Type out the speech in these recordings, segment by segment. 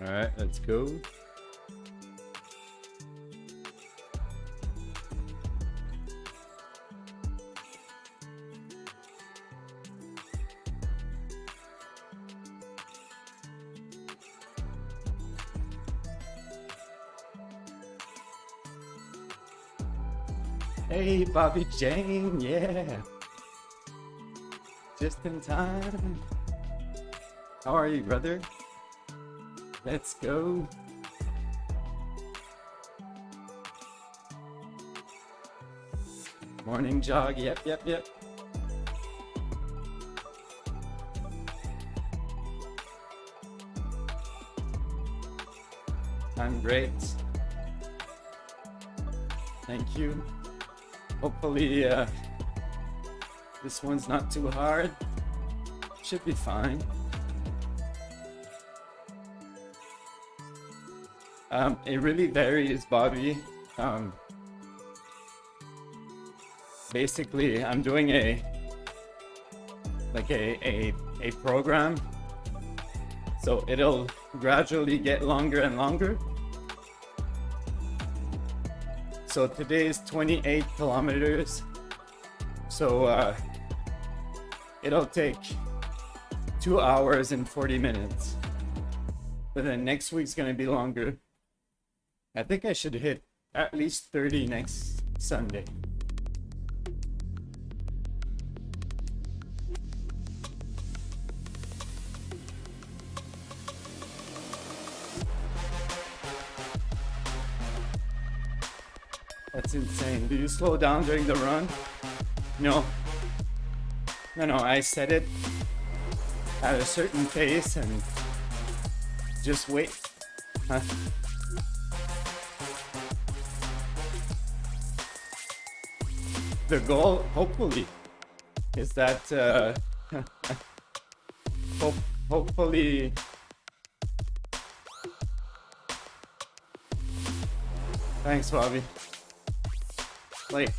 All right, let's go. Hey, Bobby Jane, yeah. Just in time. How are you, brother? Let's go. Morning jog, yep. I'm great. Thank you. Hopefully, this one's not too hard. Should be fine. It really varies, Bobby. Basically, I'm doing a program, so it'll gradually get longer and longer. So today is 28 kilometers. So it'll take 2 hours and 40 minutes. But then next week's gonna be longer. I think I should hit at least 30 next Sunday. That's insane. Do you slow down during the run? No. No, I set it at a certain pace and just wait. Huh? The goal, hopefully, is that hopefully thanks, Bobby. Like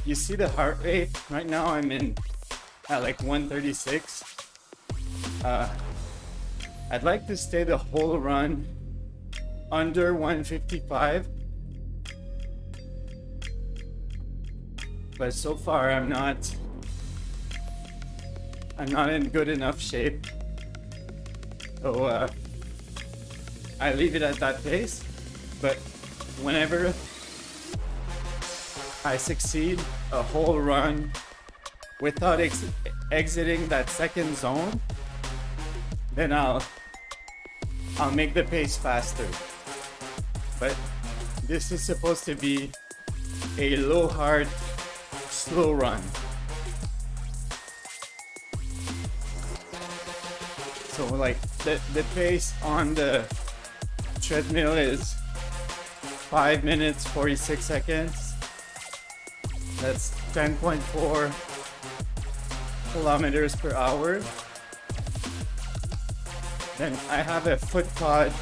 you see the heart rate right now. I'm in at like 136. I'd like to stay the whole run under 155, but so far I'm not in good enough shape, so I leave it at that pace. But whenever I succeed a whole run without exiting that second zone, then I'll make the pace faster. But this is supposed to be a low heart, slow run. So like the pace on the treadmill is 5 minutes 46 seconds. That's 10.4 kilometers per hour. Then I have a foot pod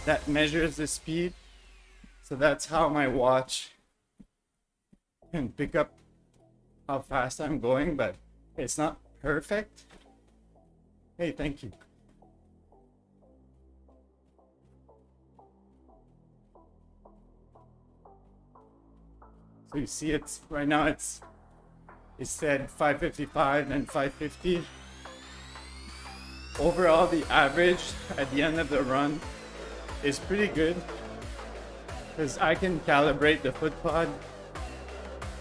that measures the speed. So that's how my watch can pick up how fast I'm going, but it's not perfect. Hey, thank you. So you see it's right now it said 555 and 550. Overall, the average at the end of the run is pretty good because I can calibrate the foot pod.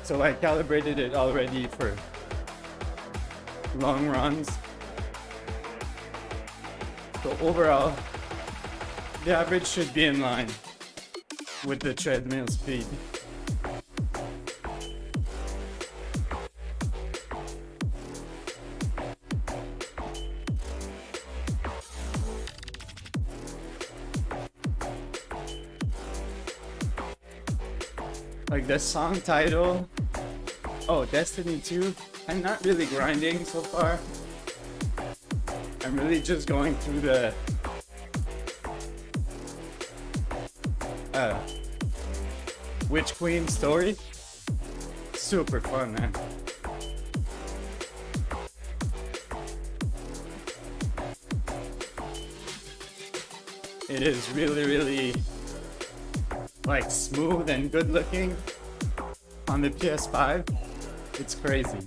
So I calibrated it already for long runs. So overall, the average should be in line with the treadmill speed. Like the song title, oh, Destiny 2, I'm not really grinding so far. I'm really just going through the Witch Queen story. Super fun, man. It is really, really like smooth and good looking on the PS5. It's crazy.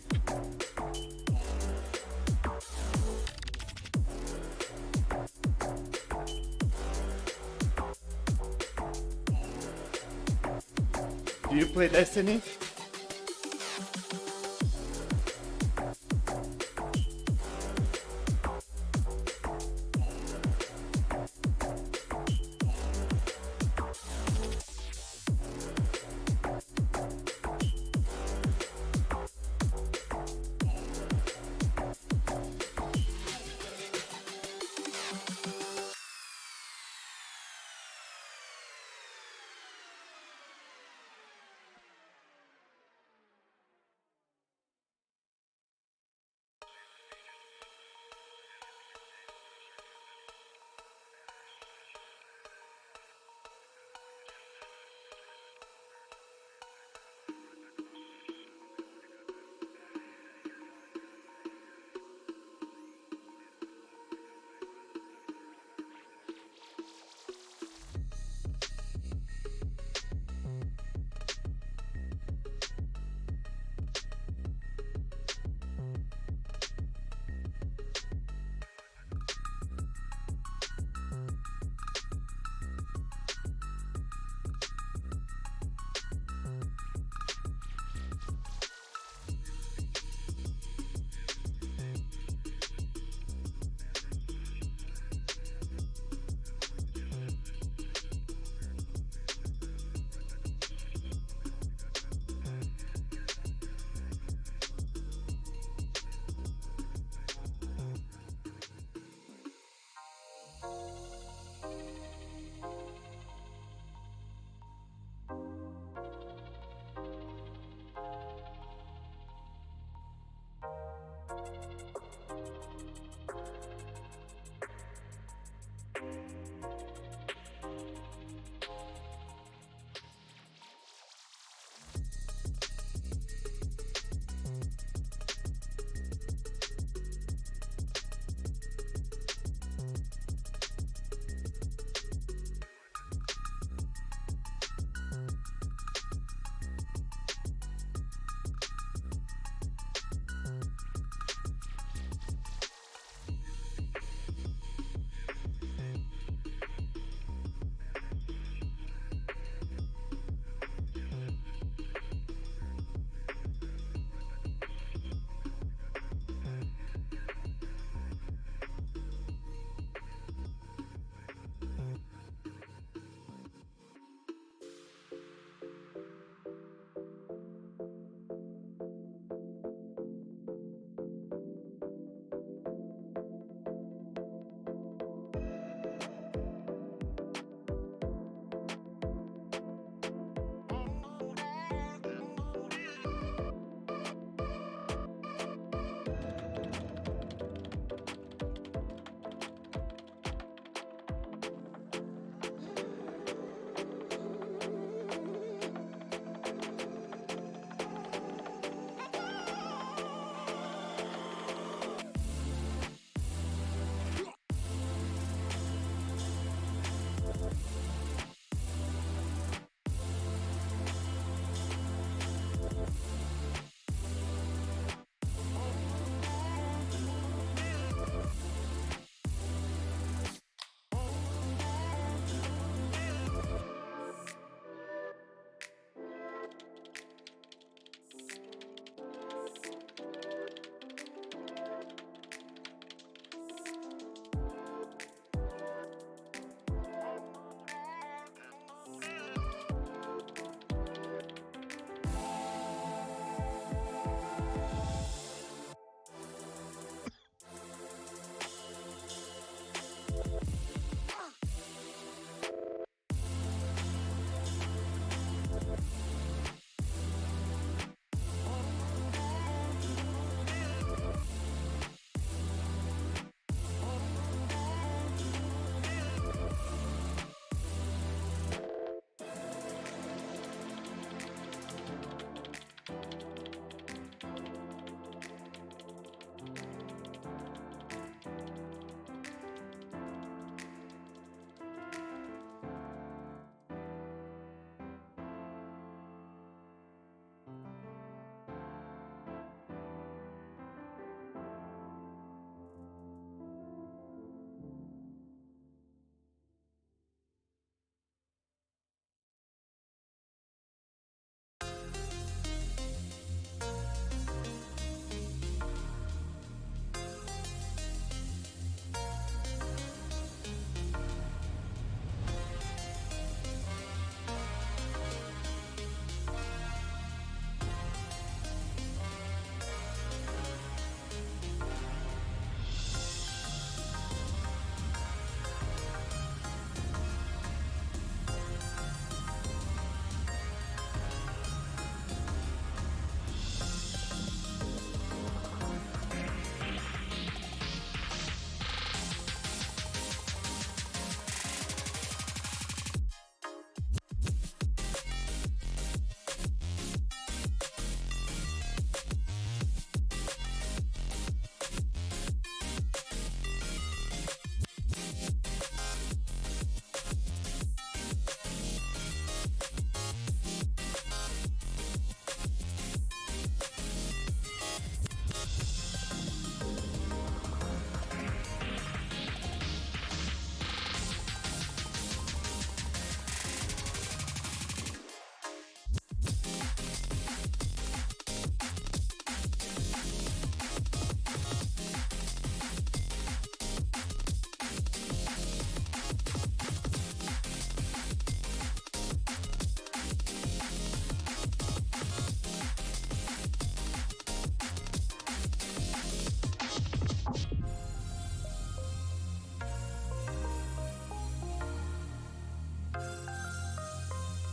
Do you play Destiny?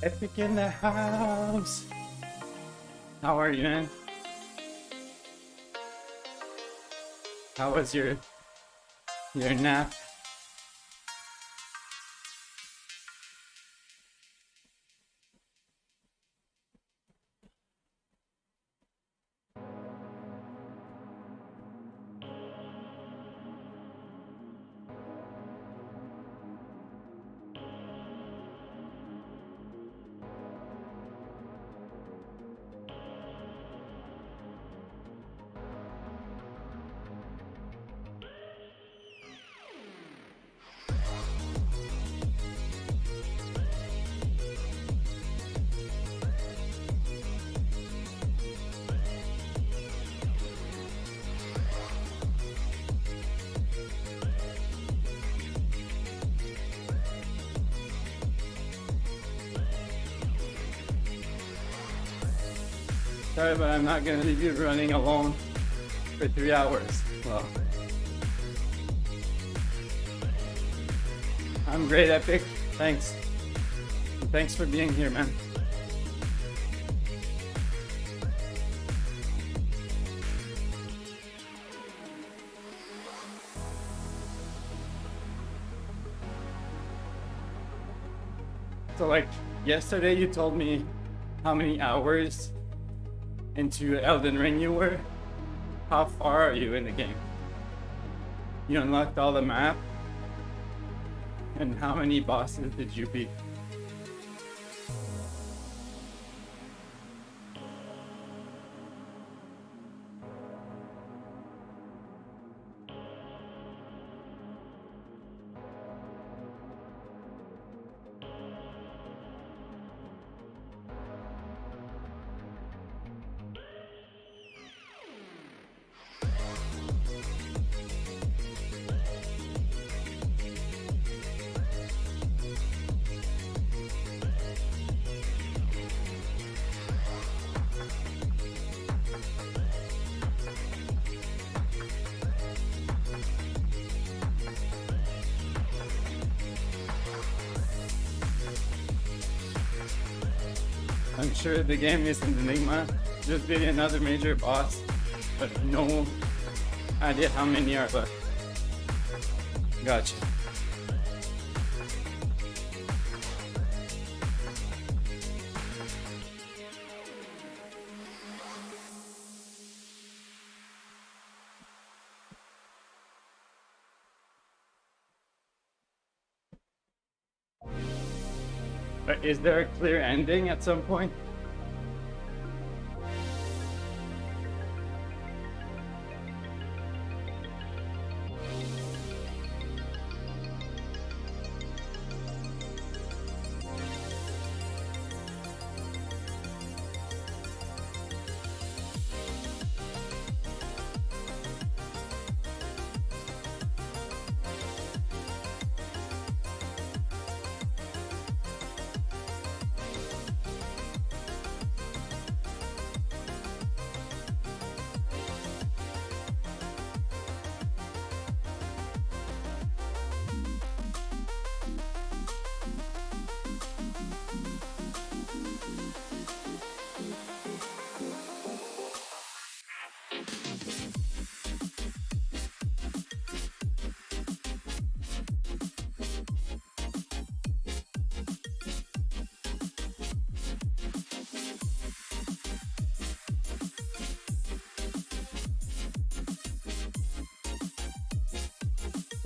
Epic in the house. How are you, man? How was your nap? Sorry, but I'm not gonna leave you running alone for 3 hours. Well, I'm great, Epic. Thanks. Thanks for being here, man. So, like, yesterday you told me how many hours into Elden Ring you were. How far are you in the game? You unlocked all the map? And how many bosses did you beat? I'm sure the game is an enigma. Just beat another major boss, but no idea how many are left. Gotcha. But is there a clear ending at some point?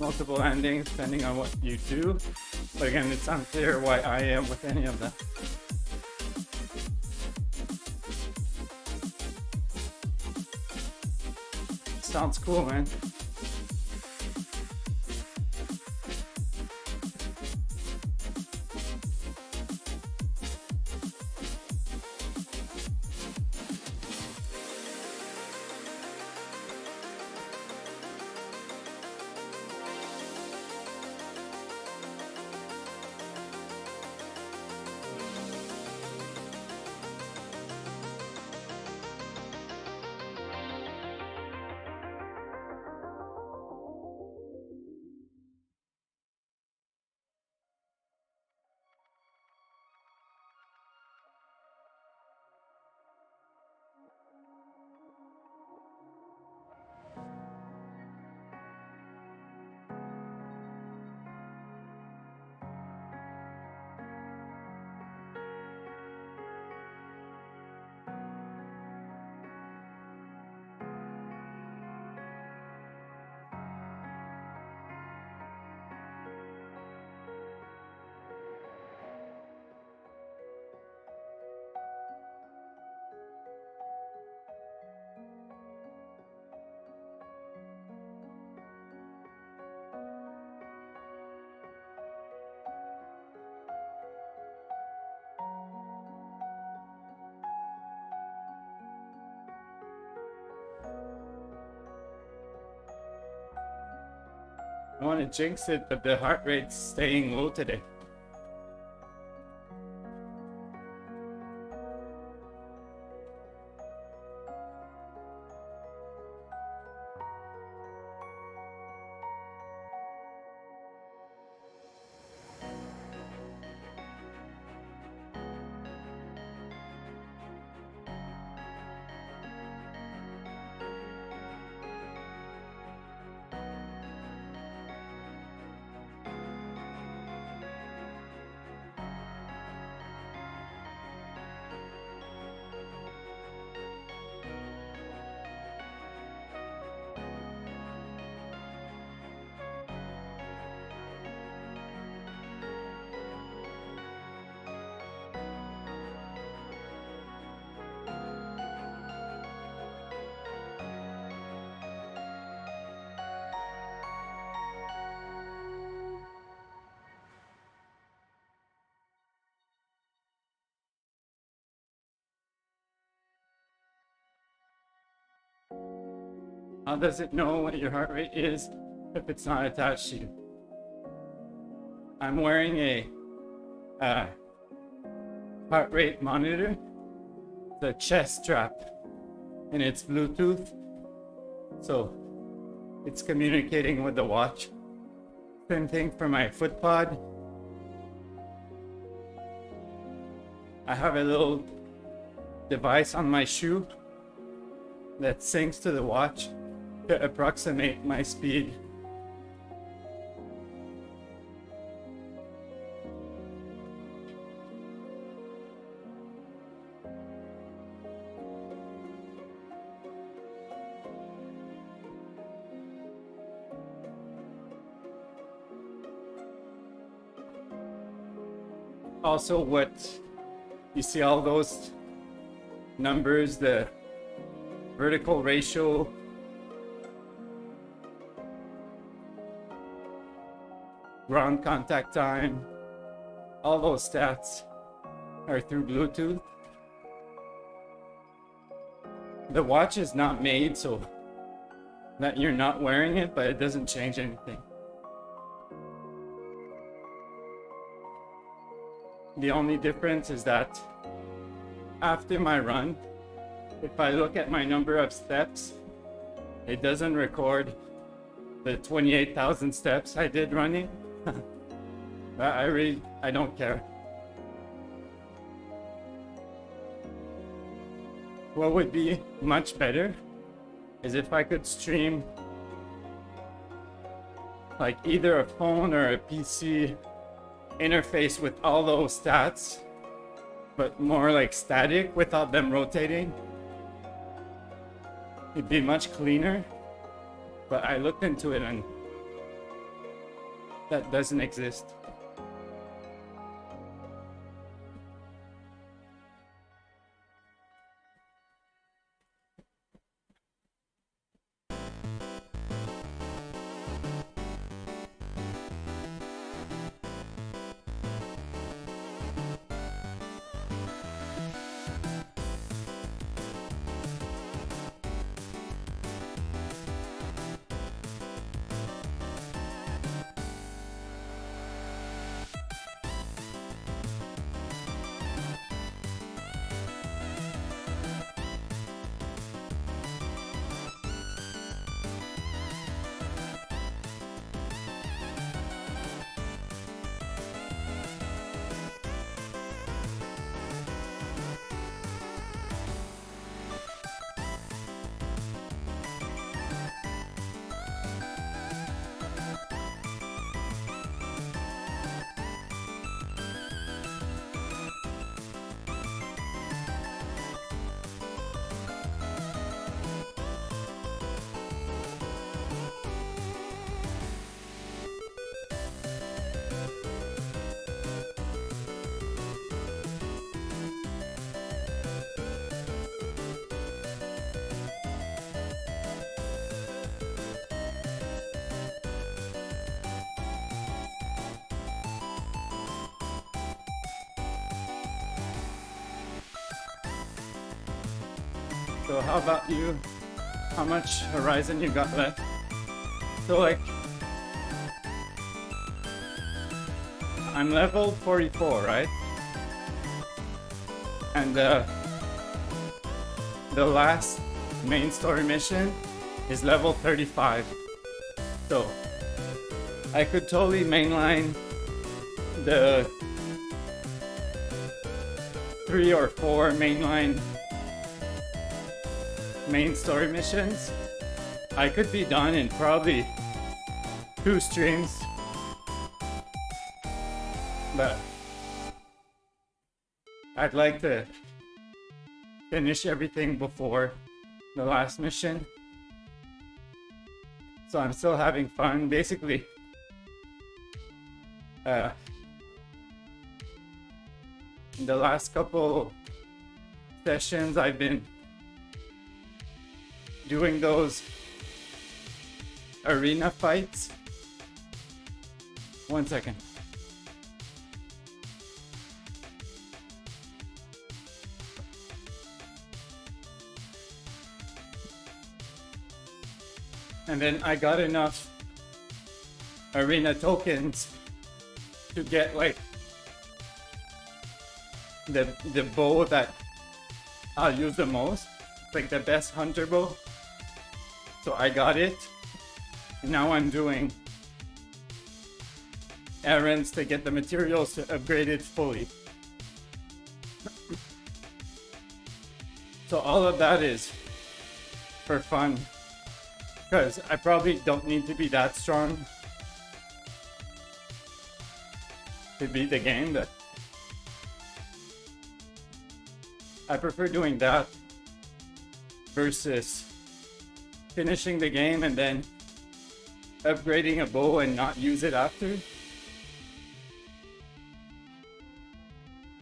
Multiple endings depending on what you do, but again, it's unclear why I am with any of them. Sounds cool, man. I want to jinx it, but the heart rate's staying low today. How does it know what your heart rate is if it's not attached to you? I'm wearing a heart rate monitor, the chest strap, and it's Bluetooth, so it's communicating with the watch. Same thing for my foot pod. I have a little device on my shoe that syncs to the watch to approximate my speed. Also, what you see, all those numbers, the vertical ratio, ground contact time, all those stats are through Bluetooth. The watch is not made so that you're not wearing it, but it doesn't change anything. The only difference is that after my run, if I look at my number of steps, it doesn't record the 28,000 steps I did running. But I don't care. What would be much better is if I could stream like either a phone or a PC interface with all those stats, but more like static without them rotating. It'd be much cleaner, but I looked into it and that doesn't exist. So how about you? How much horizon you got left? So like, I'm level 44, right? And the last main story mission is level 35. So I could totally mainline the 3 or 4 mainline main story missions. I could be done in probably 2 streams, but I'd like to finish everything before the last mission. So I'm still having fun. Basically, the last couple sessions I've been doing those arena fights. 1 second. And then I got enough arena tokens to get like the bow that I'll use the most, like the best hunter bow. So I got it. Now I'm doing errands to get the materials to upgrade it fully. So all of that is for fun, because I probably don't need to be that strong to beat the game, but I prefer doing that versus finishing the game and then upgrading a bow and not use it after.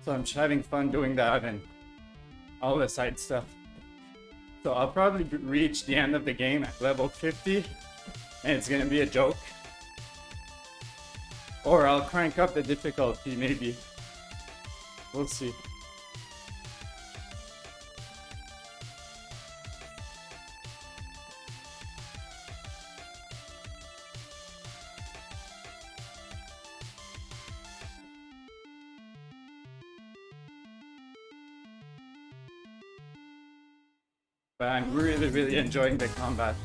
So I'm just having fun doing that and all the side stuff. So I'll probably reach the end of the game at level 50 and it's gonna be a joke. Or I'll crank up the difficulty maybe. We'll see. But I'm really enjoying the combat.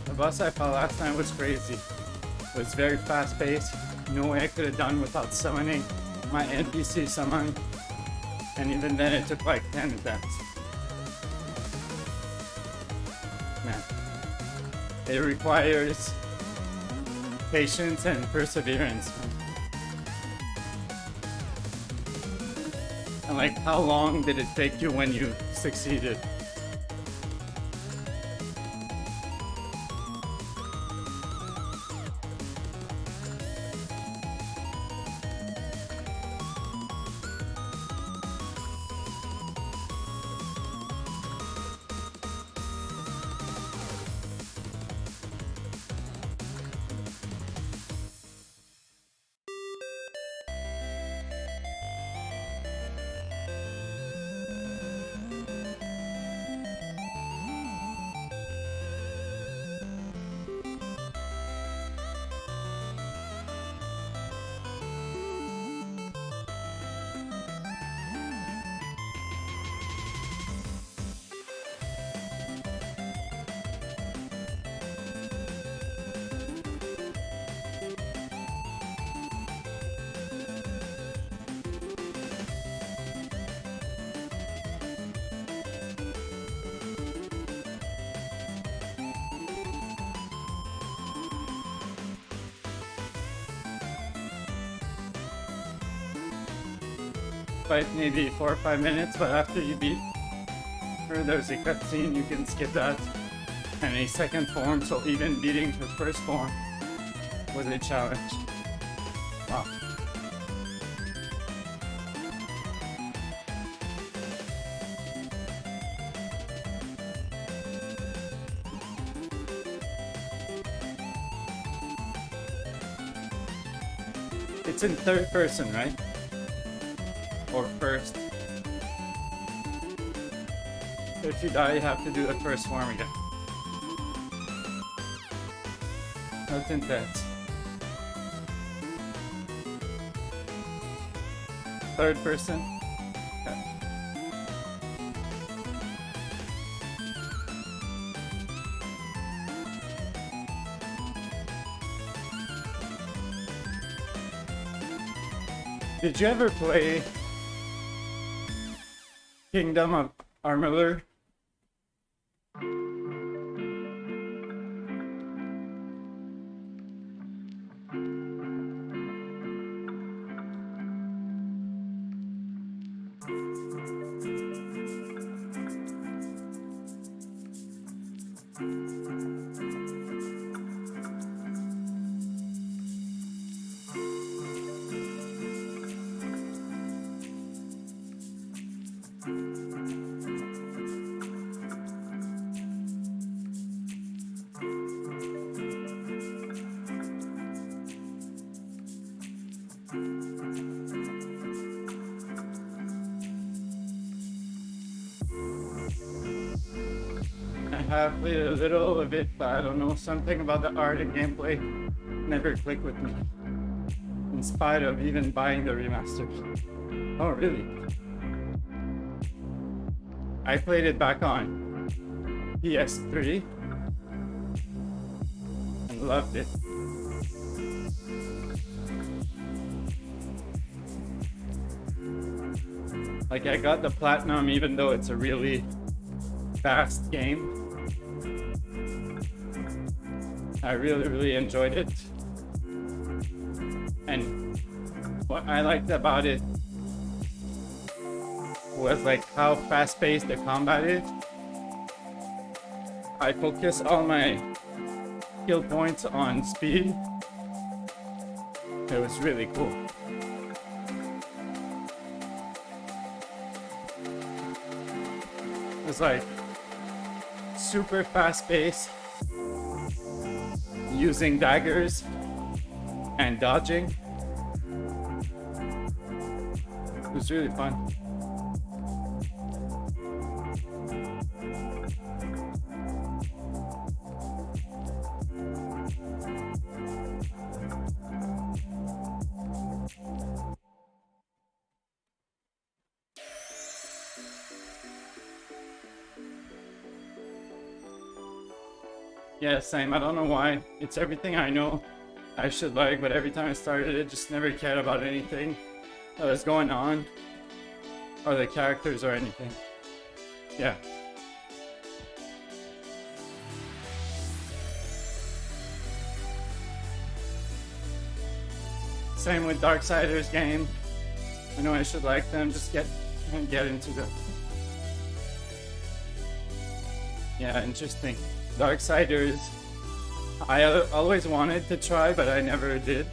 The boss I fought last time was crazy. It was very fast paced. No way I could have done without summoning my NPC summon. And even then it took like 10 attempts. Man. It requires patience and perseverance. And like, how long did it take you when you succeeded? fight maybe 4 or 5 minutes, but after you beat her, there's a cutscene, you can skip that. And a second form, so even beating her first form was a challenge. Wow. It's in third person, right? Or first. If you die, you have to do the first form again. That's intense. Third person. Okay. Did you ever play Kingdom of Amalur? I have played a little of it, but I don't know, something about the art and gameplay never clicked with me, in spite of even buying the remaster. Oh, really? I played it back on PS3 and loved it. Like, I got the platinum even though it's a really fast game. I really enjoyed it. And what I liked about it was like how fast-paced the combat is. I focus all my skill points on speed. It was really cool. It was like super fast-paced, using daggers and dodging. It was really fun. Yeah, same. I don't know why. It's everything I know I should like, but every time I started it, just never cared about anything that was going on, or the characters or anything. Yeah. Same with Darksiders game. I know I should like them, just get into them. Yeah, interesting. Darksiders, I always wanted to try, but I never did.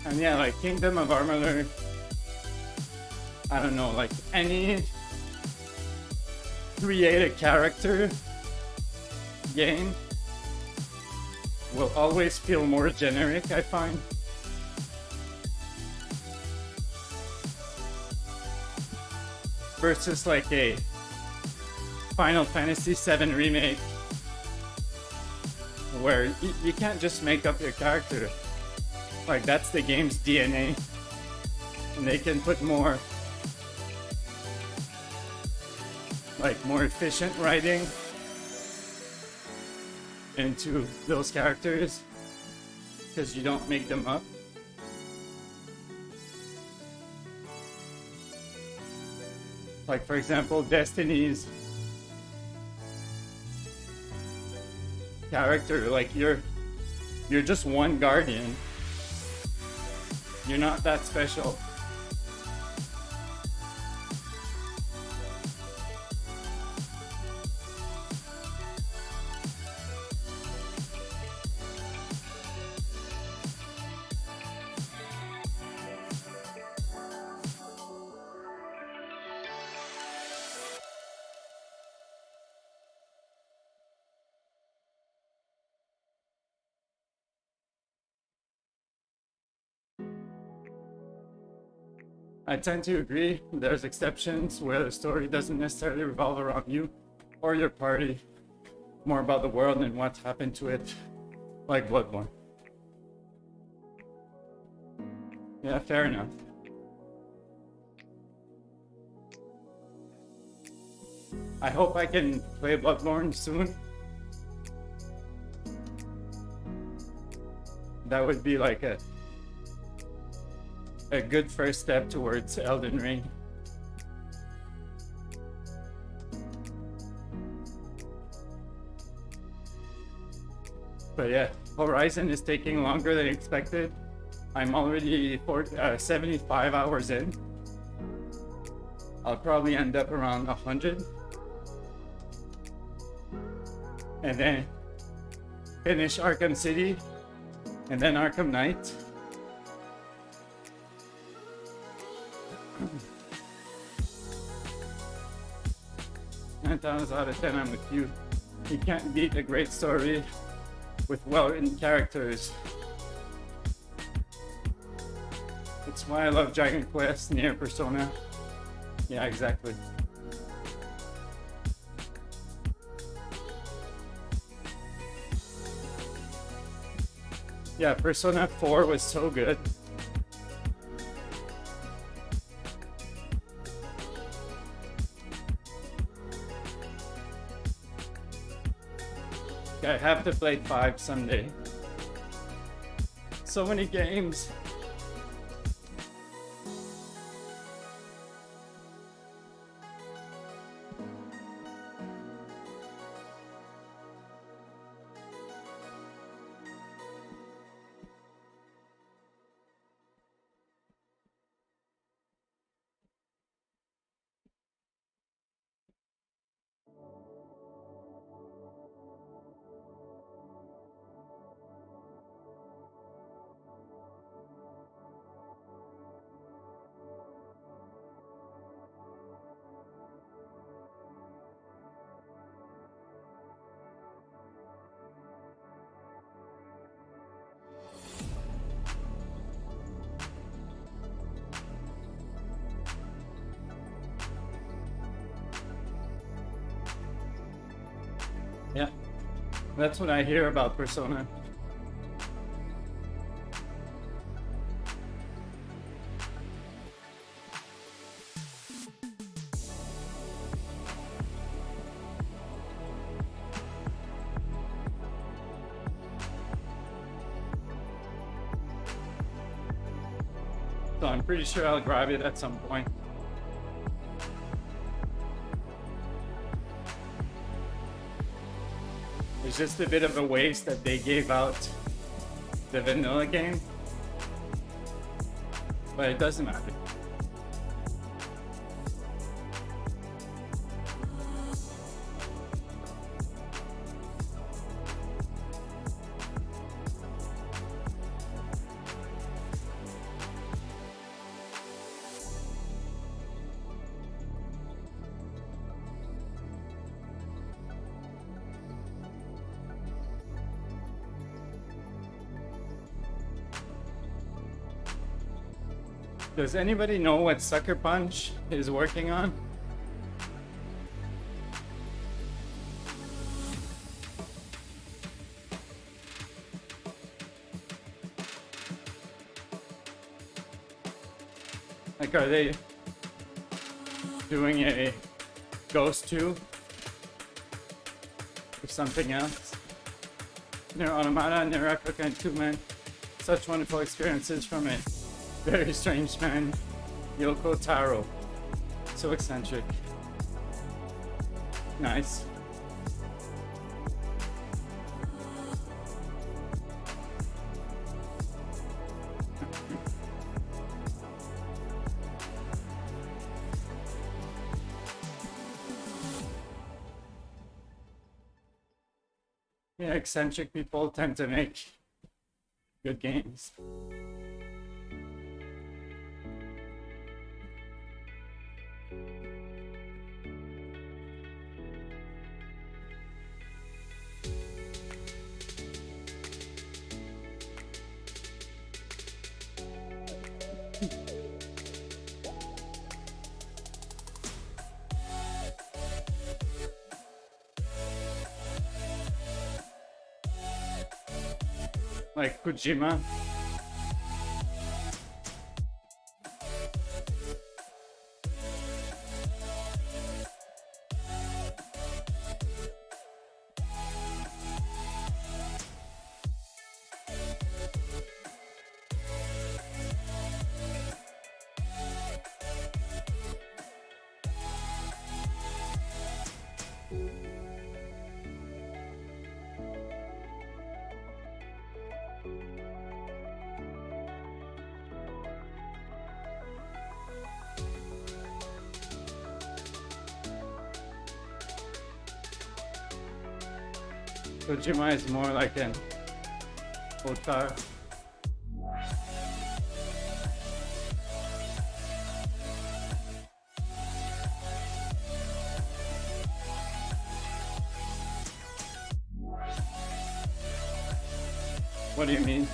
And yeah, like Kingdom of Amalur, I don't know, like any create a character game will always feel more generic, I find. Versus like a Final Fantasy VII remake, where you can't just make up your character. Like, that's the game's DNA, and they can put more, like, more efficient writing into those characters, because you don't make them up. Like, for example, Destiny's character, like, You're just one guardian. You're not that special. I tend to agree. There's exceptions where the story doesn't necessarily revolve around you or your party, more about the world and what happened to it, like Bloodborne. Yeah, fair enough. I hope I can play Bloodborne soon. That would be like a good first step towards Elden Ring. But yeah, Horizon is taking longer than expected. I'm already 75 hours in. I'll probably end up around 100. And then finish Arkham City, and then Arkham Knight. 9 times out of 10, I'm with you. You can't beat a great story with well-written characters. It's why I love Dragon Quest, Nier, Persona. Yeah, exactly. Yeah, Persona 4 was so good. I have to play 5 someday. So many games. Yeah, that's what I hear about Persona. So I'm pretty sure I'll grab it at some point. It's just a bit of a waste that they gave out the vanilla game, but it doesn't matter. Does anybody know what Sucker Punch is working on? Like, are they doing a Ghost 2 or something else? Nier Automata, Nier Replicant, and 2 Man. Such wonderful experiences from a very strange man, Yoko Taro. So eccentric. Nice. Yeah, eccentric people tend to make good games. Like Kojima. Kojima is more like an otaku. What do you mean?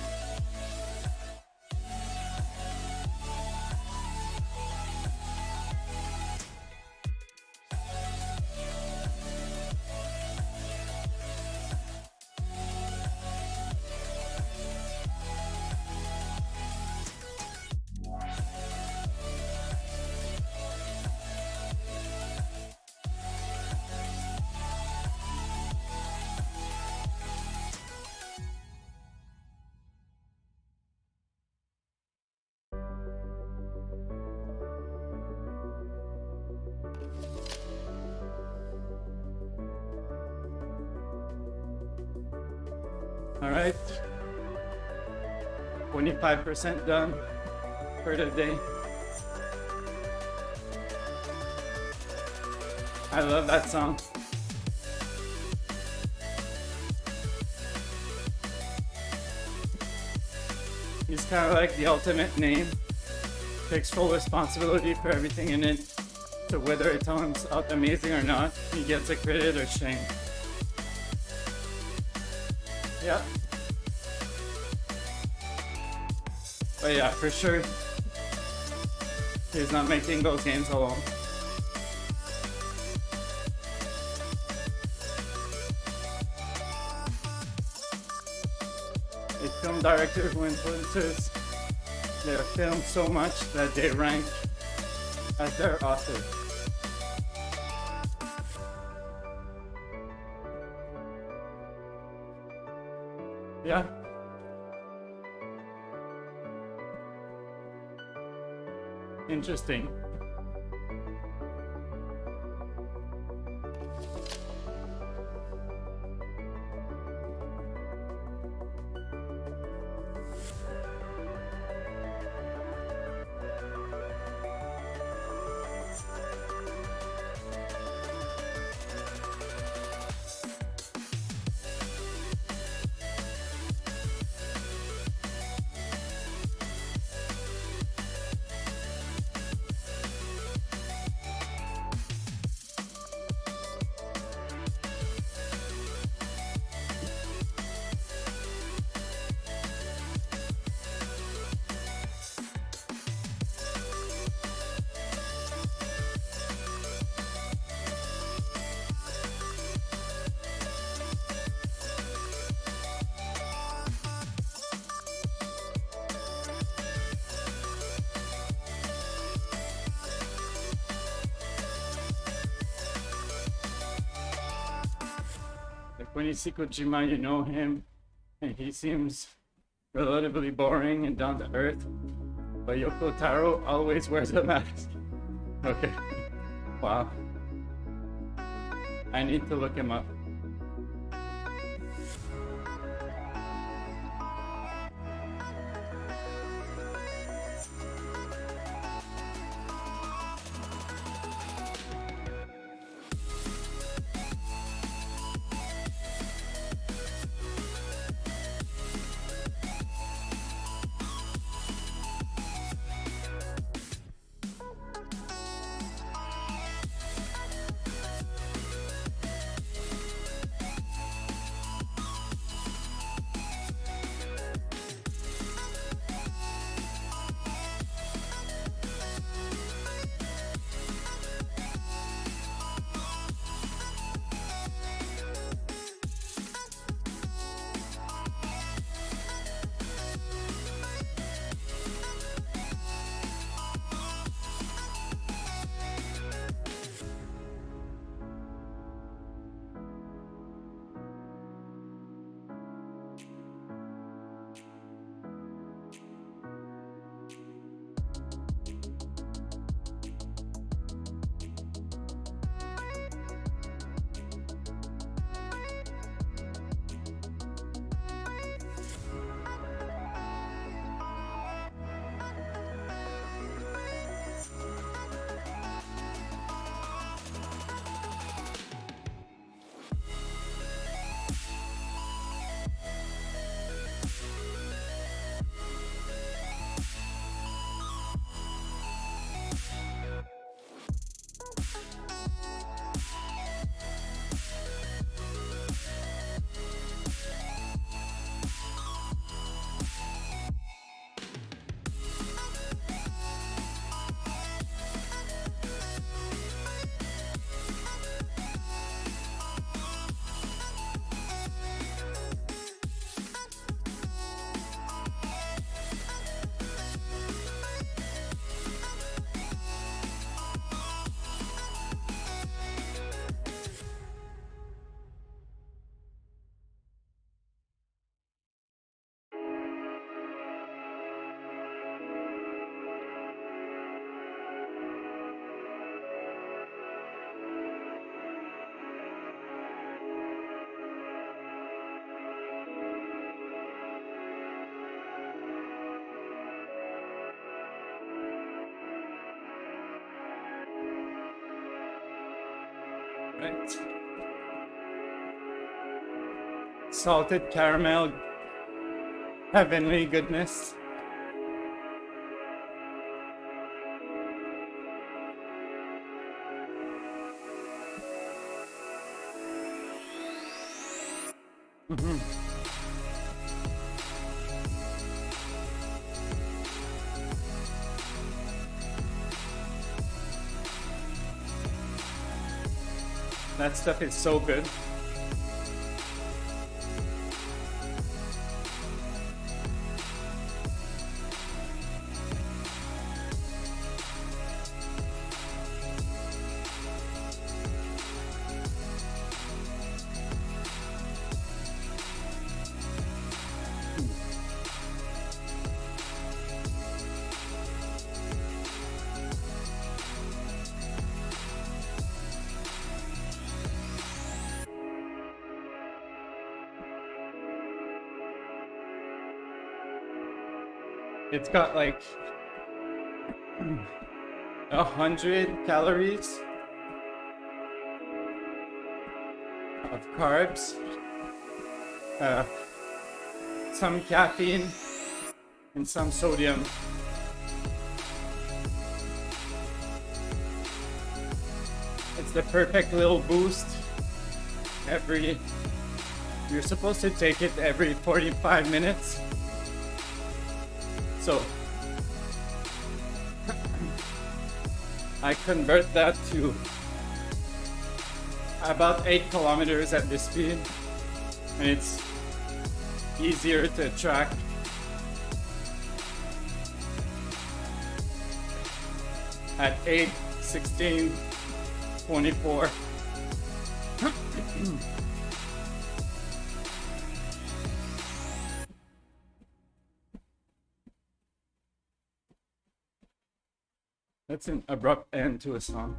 All right, 25% done for the day. I love that song. He's kind of like the ultimate name. Takes full responsibility for everything in it. So whether it turns out amazing or not, he gets a credit or shame. Yeah. But yeah, for sure, he's not making those games alone. A film director who influences their film so much that they rank as their author. Yeah. Interesting. Like when you see Kojima, you know him, and he seems relatively boring and down to earth. But Yoko Taro always wears a mask. Okay. Wow. I need to look him up. Right. Salted caramel, heavenly goodness. That stuff is so good. It's got like 100 calories of carbs, some caffeine, and some sodium. It's the perfect little boost. You're supposed to take it every 45 minutes. So I convert that to about 8 kilometers at this speed, and it's easier to track. At 8, 16, 24. That's an abrupt end to a song.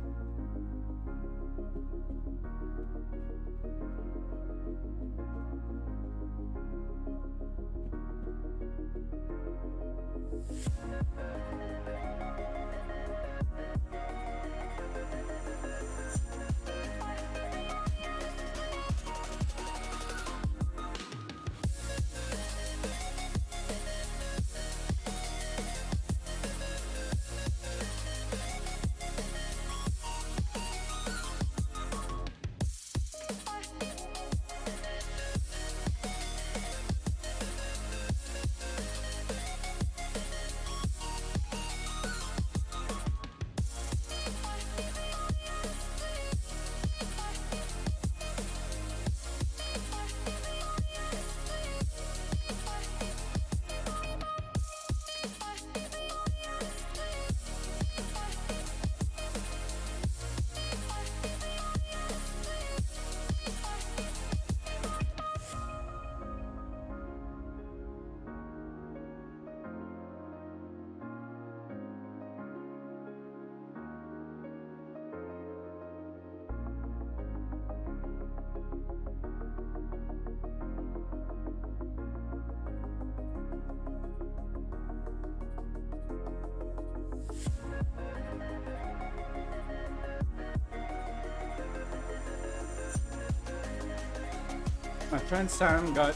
My friend Sam got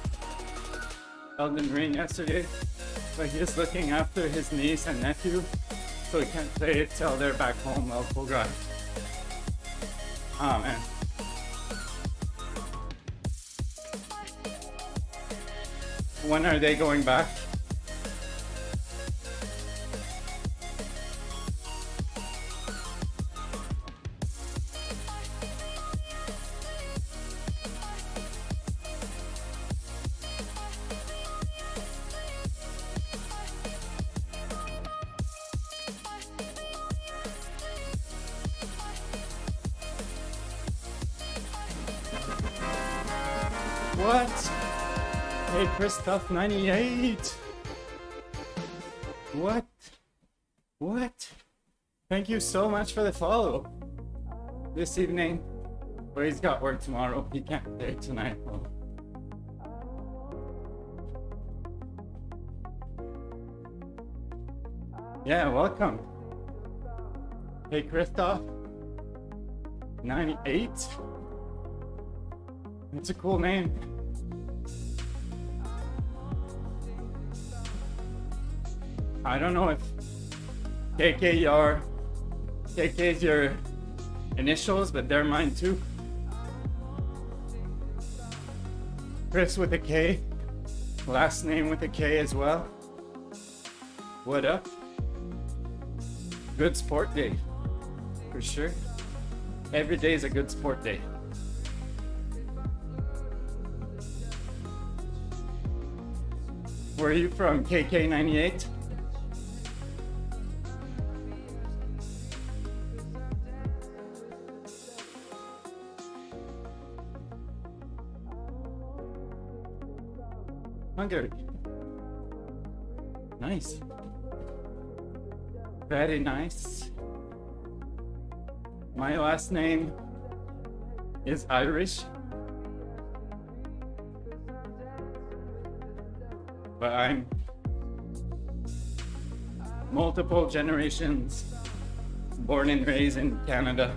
Elden Ring yesterday, but he's looking after his niece and nephew, so he can't play it till they're back home, Full Drive. Ah, man. When are they going back? What? Hey, Christoph 98. What? What? Thank you so much for the follow. This evening. But he's got work tomorrow. He can't play tonight. Well. Yeah, welcome. Hey, Christoph. 98? It's a cool name. I don't know if KK is your initials, but they're mine too. Chris with a K, last name with a K as well. What up? Good sport day, for sure. Every day is a good sport day. Where are you from, KK98? Hungary. Nice. Very nice. My last name is Irish, but I'm multiple generations born and raised in Canada.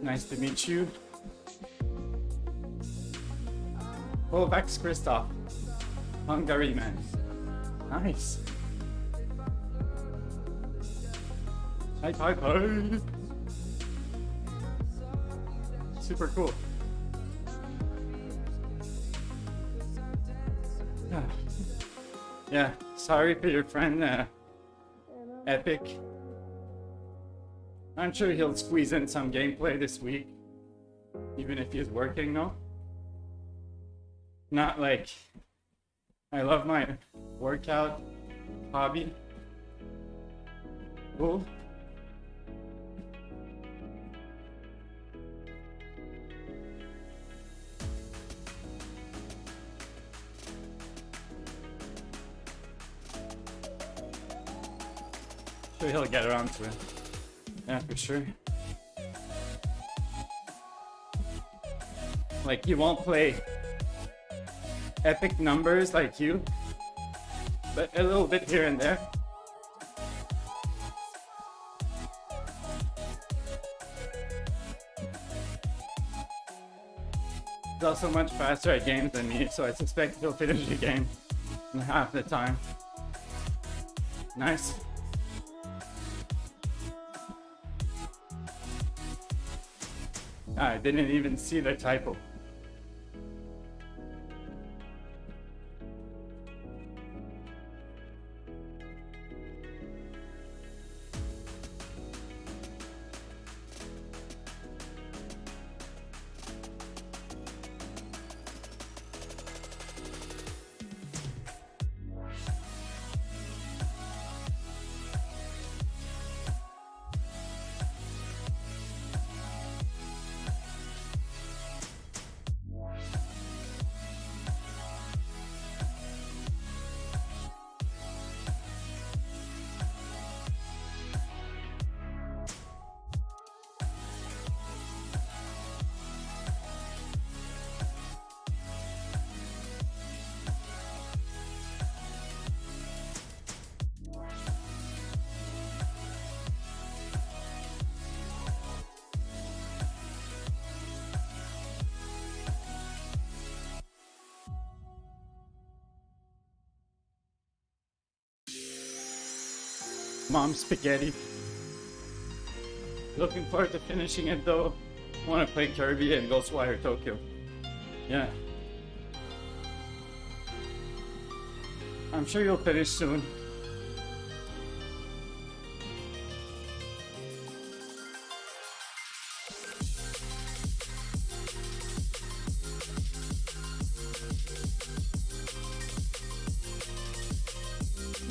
Nice to meet you. Kovacs Christoph, Hungary man. Nice. Hi, hi, hi. Super cool. Yeah, sorry for your friend, Epic. I'm sure he'll squeeze in some gameplay this week, even if he's working, no? Not like, I love my workout hobby. Cool. Sure he'll get around to it. Yeah, for sure. Like, he won't play epic numbers like you, but a little bit here and there. He's also much faster at games than me, so I suspect he'll finish the game in half the time. Nice. I didn't even see the typo. Mom spaghetti. Looking forward to finishing it though. Want to play Kirby and Ghostwire Tokyo. Yeah. I'm sure you'll finish soon.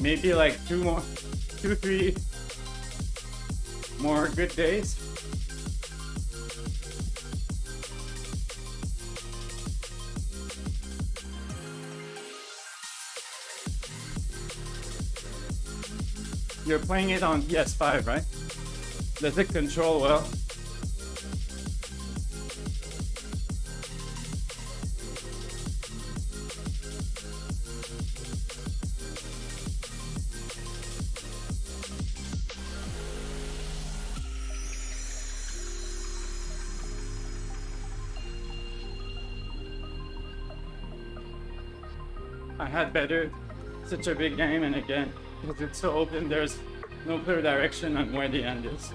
Maybe like 2-3 more good days. You're playing it on PS5, right? Does it control well? I had better such a big game, and again, because it's so open, there's no clear direction on where the end is.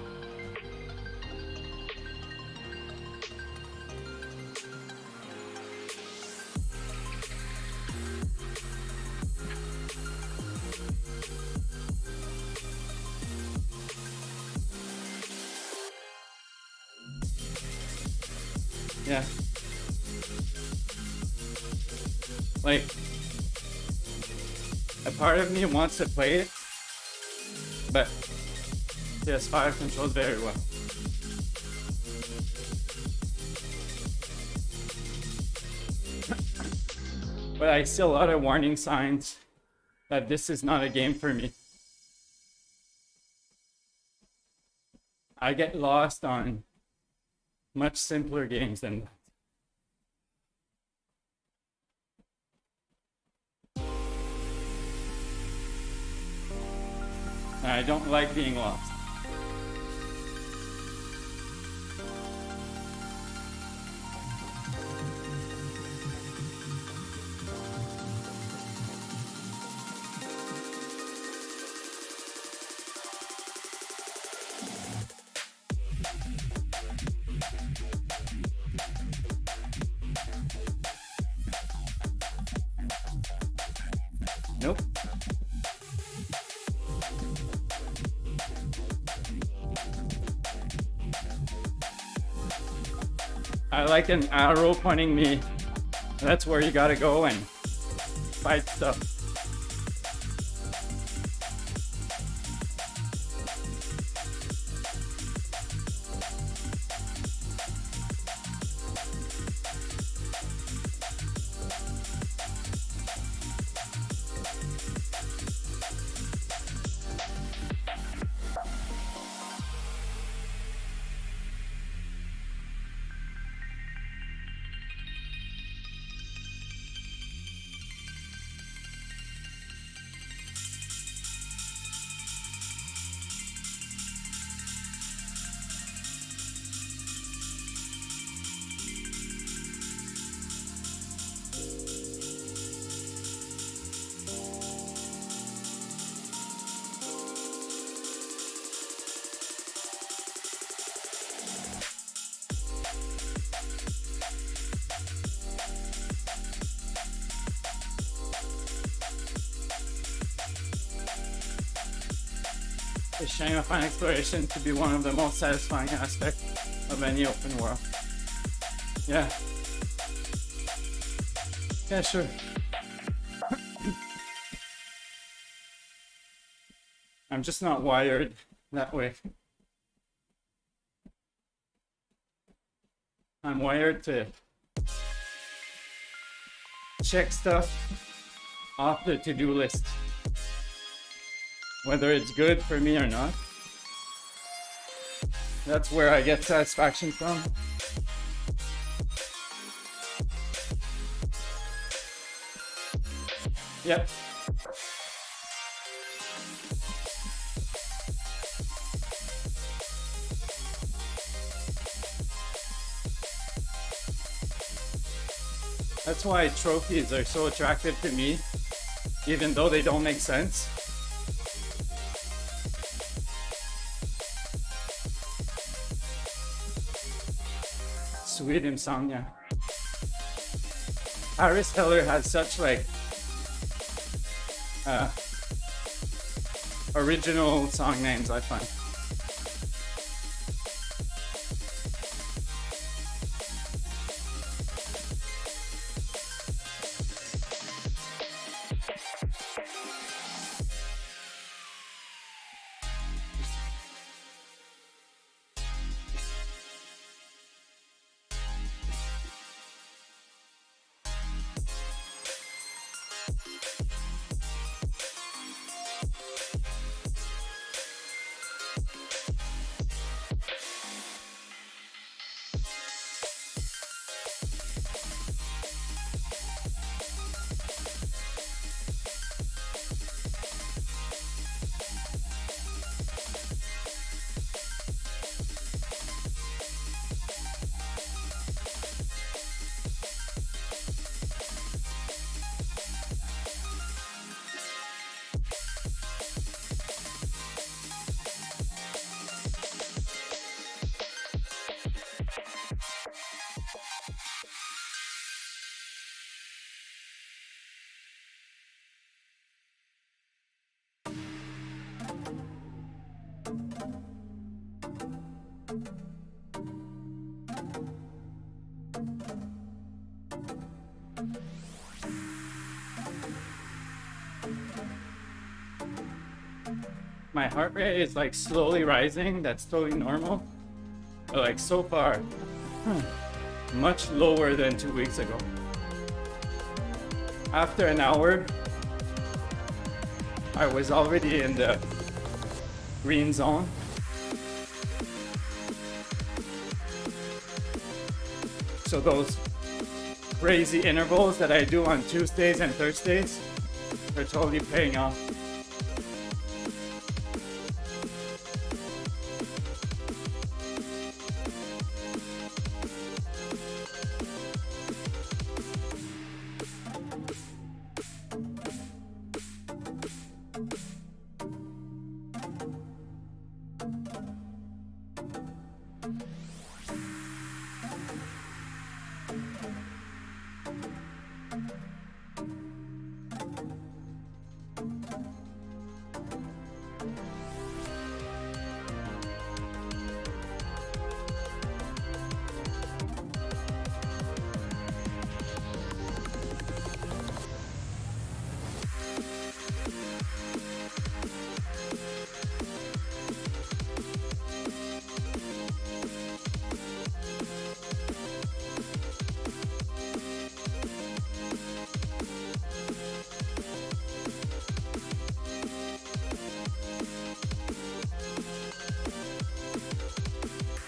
Yeah. Like, a part of me wants to play it, but PS5 controls very well. But I see a lot of warning signs that this is not a game for me. I get lost on much simpler games than that. And I don't like being lost. Nope. I like an arrow pointing me. That's where you gotta go and fight stuff. It's a shame I find exploration to be one of the most satisfying aspects of any open world. Yeah. Yeah, sure. I'm just not wired that way. I'm wired to check stuff off the to-do list, whether it's good for me or not. That's where I get satisfaction from. Yep. That's why trophies are so attractive to me, even though they don't make sense. Sweet Insomnia. Harris Heller has such like original song names, I find. My heart rate is like slowly rising. That's totally normal. But like so far, much lower than 2 weeks ago. After an hour, I was already in the green zone. So those crazy intervals that I do on Tuesdays and Thursdays are totally paying off.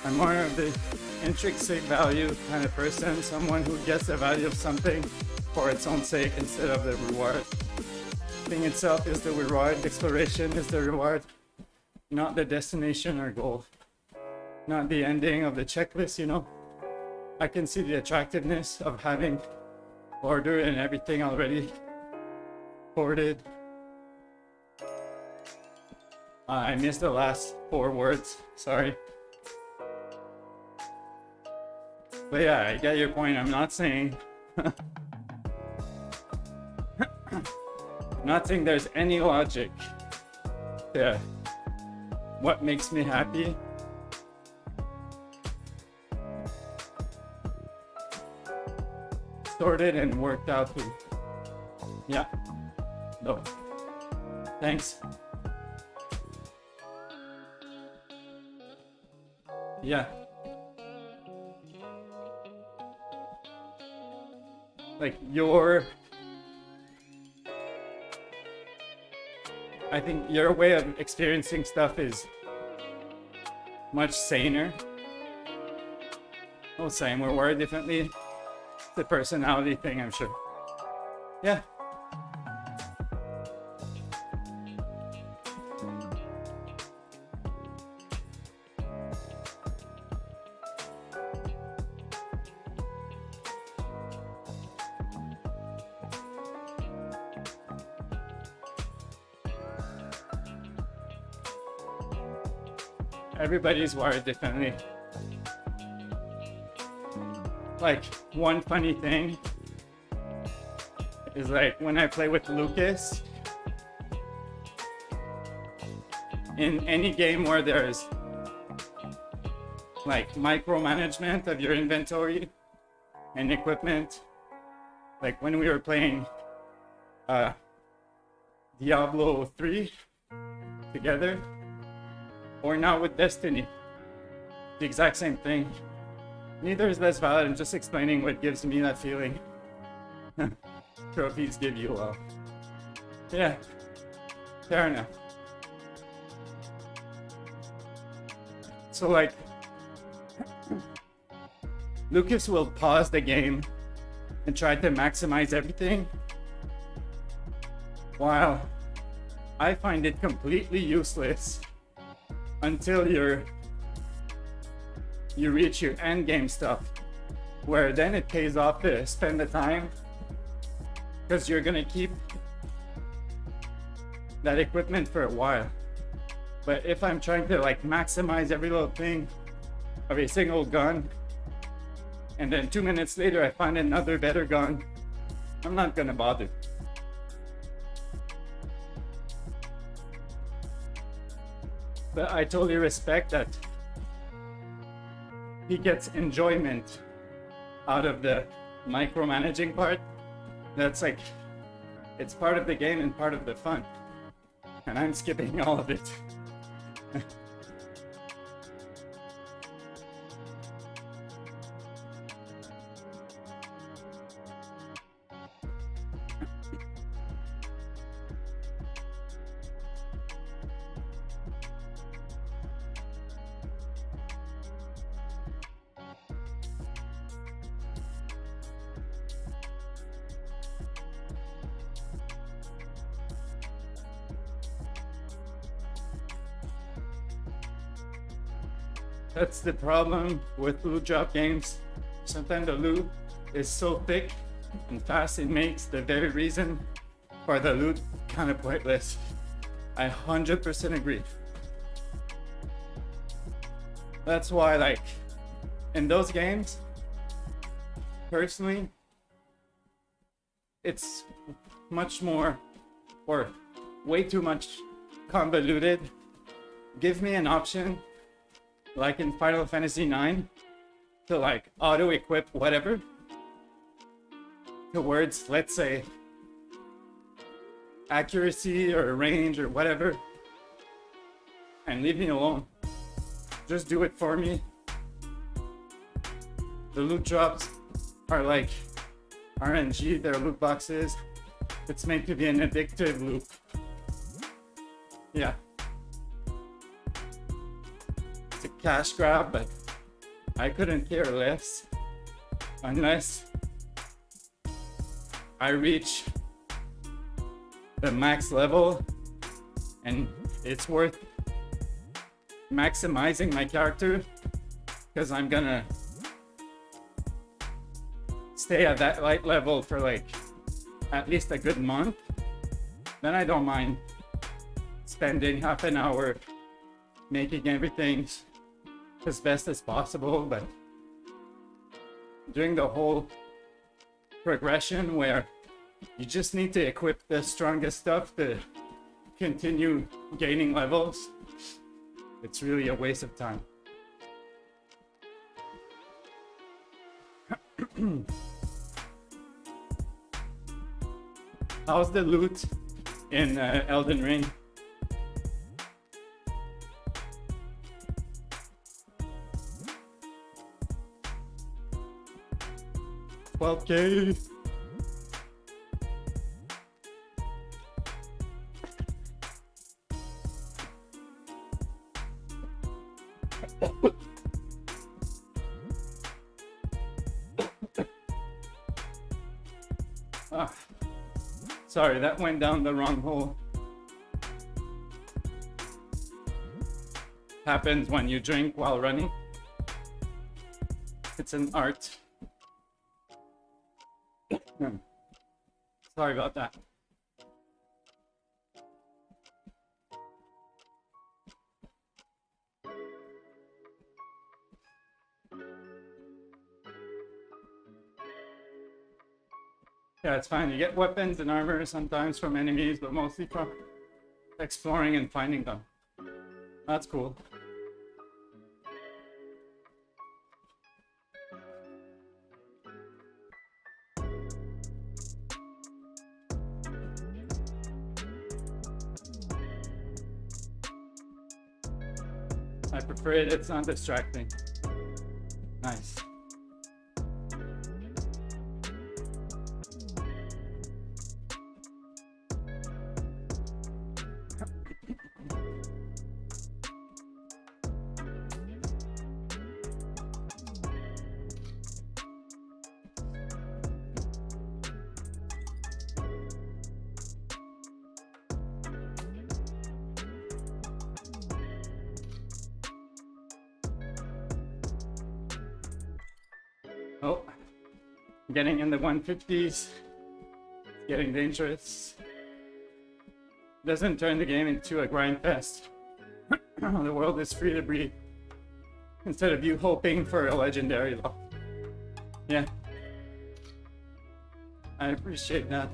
I'm more of the intrinsic value kind of person, someone who gets the value of something for its own sake instead of the reward. Thing itself is the reward, exploration is the reward, not the destination or goal, not the ending of the checklist, you know. I can see the attractiveness of having order and everything already sorted. I missed the last 4 words, sorry. But yeah, I get your point. I'm not saying there's any logic to what makes me happy. Sorted and worked out too. Yeah. No. Thanks. Yeah. Like I think your way of experiencing stuff is much saner. Oh, same, we're wired differently. It's a personality thing, I'm sure. Yeah. Everybody's wired differently. Like, one funny thing is like when I play with Lucas, in any game where there's like micromanagement of your inventory and equipment, like when we were playing Diablo 3 together, or now with Destiny, the exact same thing. Neither is less valid. I'm just explaining what gives me that feeling. Trophies give you love. Yeah, fair enough. So like, Lucas will pause the game and try to maximize everything, while I find it completely useless until you reach your end game stuff, where then it pays off to spend the time, because you're gonna keep that equipment for a while. But if I'm trying to like maximize every little thing of a single gun, and then 2 minutes later I find another better gun, I'm not gonna bother. But I totally respect that he gets enjoyment out of the micromanaging part. That's like, it's part of the game and part of the fun. And I'm skipping all of it. That's the problem with loot drop games. Sometimes the loot is so thick and fast, it makes the very reason for the loot kind of pointless. I 100% agree. That's why, like, in those games, personally, it's much more, or way too much convoluted. Give me an option like in Final Fantasy IX to like auto equip whatever towards, let's say, accuracy or range or whatever, and leave me alone. Just do it for me. The loot drops are like RNG, they're loot boxes. It's meant to be an addictive loop. Yeah. It's a cash grab, but I couldn't care less unless I reach the max level and it's worth maximizing my character, because I'm gonna stay at that light level for like at least a good month. Then I don't mind spending half an hour making everything as best as possible, but during the whole progression where you just need to equip the strongest stuff to continue gaining levels, it's really a waste of time. How's the loot in Elden Ring? $12K. Ah, sorry, that went down the wrong hole. Happens when you drink while running. It's an art. Sorry about that. Yeah, it's fine. You get weapons and armor sometimes from enemies, but mostly from exploring and finding them. That's cool. I prefer it. It's not distracting. Nice. Oh, getting in the 150s, getting dangerous. Doesn't turn the game into a grind fest. The world is free to breathe instead of you hoping for a legendary lock. Yeah, I appreciate that.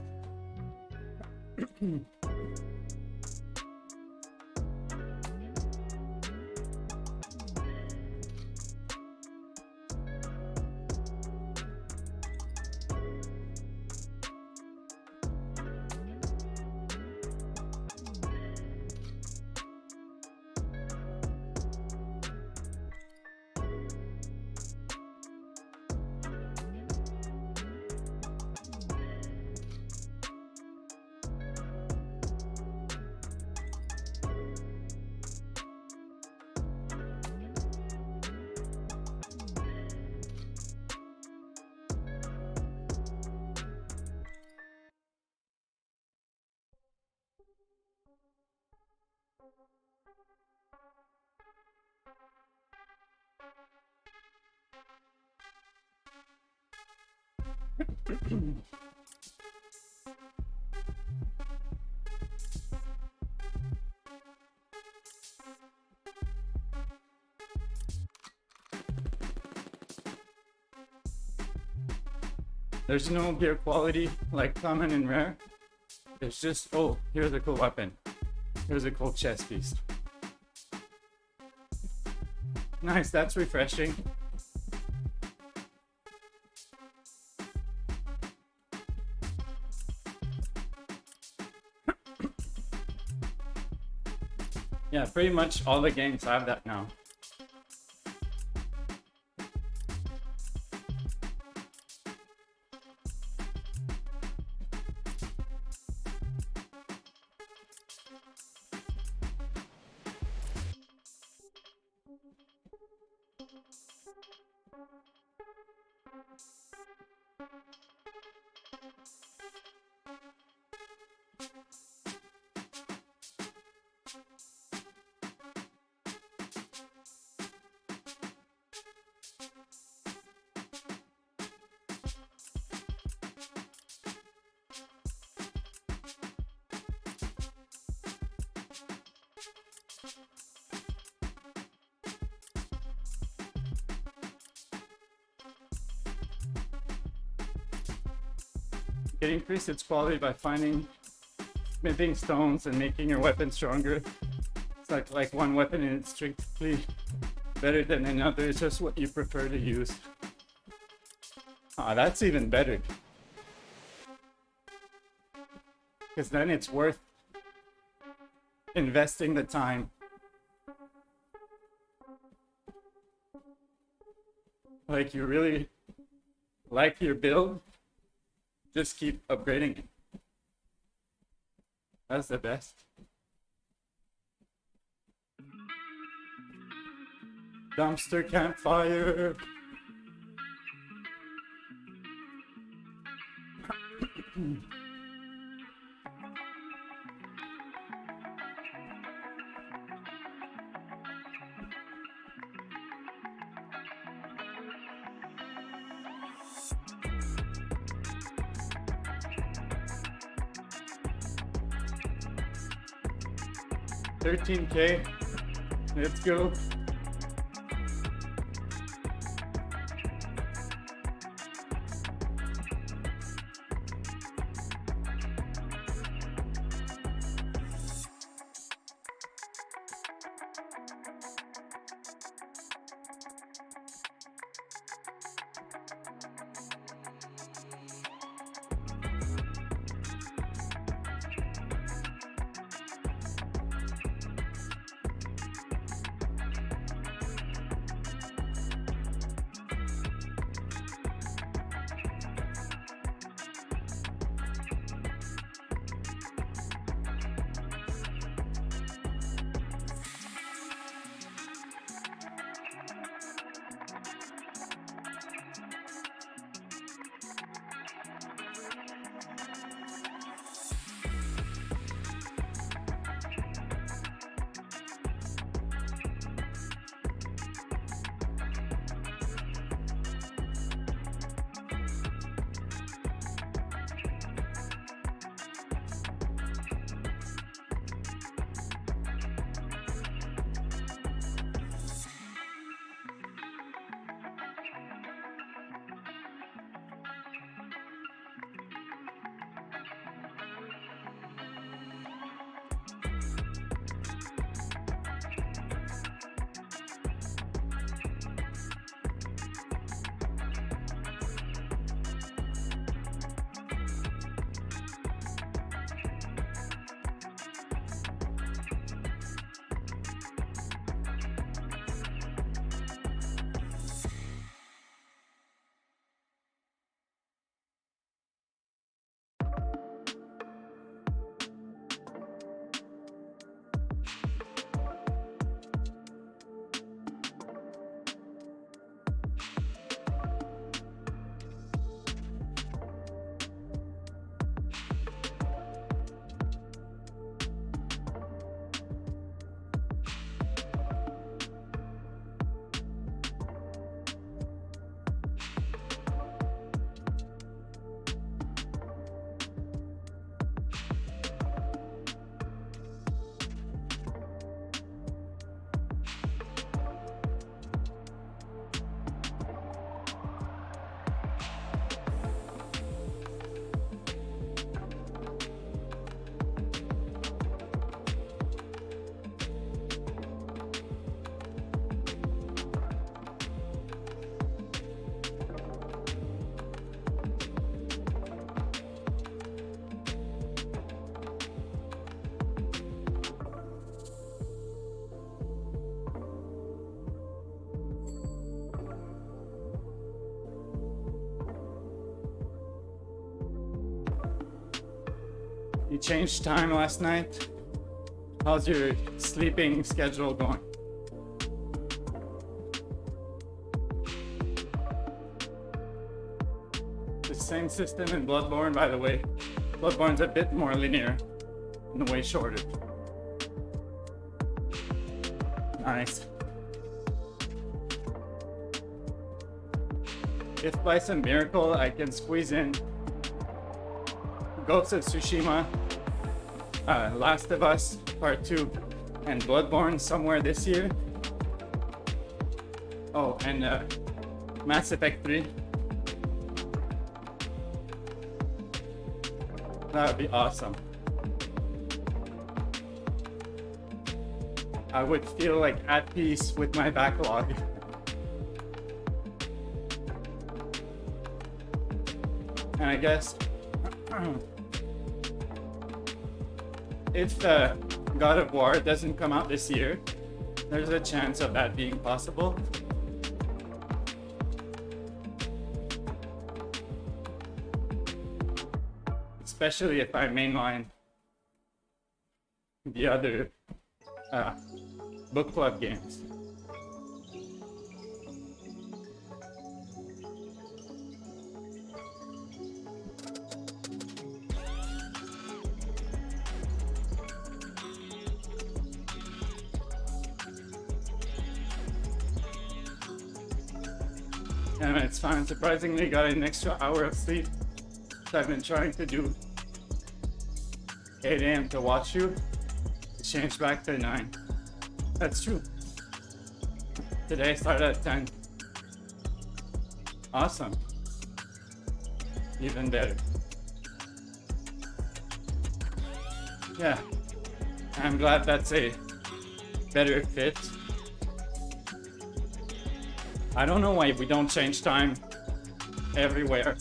There's no gear quality like common and rare. It's just, oh, here's a cool weapon. Here's a cool chest piece. Nice, that's refreshing. Yeah, pretty much all the games have that now. It increases its quality by finding smithing stones and making your weapon stronger. It's like one weapon and it's strictly better than another. It's just what you prefer to use. Ah, that's even better. Because then it's worth investing the time. Like you really like your build, just keep upgrading it. That's the best. Dumpster campfire. $13K. Let's go. You changed time last night? How's your sleeping schedule going? The same system in Bloodborne, by the way. Bloodborne's a bit more linear and way shorter. Nice. If by some miracle I can squeeze in Ghost of Tsushima, Last of Us Part 2, and Bloodborne somewhere this year. Oh, and Mass Effect 3. That would be awesome. I would feel like at peace with my backlog. And I guess if God of War doesn't come out this year, there's a chance of that being possible. Especially if I mainline the other book club games. And it's fine. Surprisingly, got an extra hour of sleep. So I've been trying to do 8 a.m. to watch you. Change back to 9. That's true. Today I started at 10. Awesome. Even better. Yeah. I'm glad that's a better fit. I don't know why we don't change time everywhere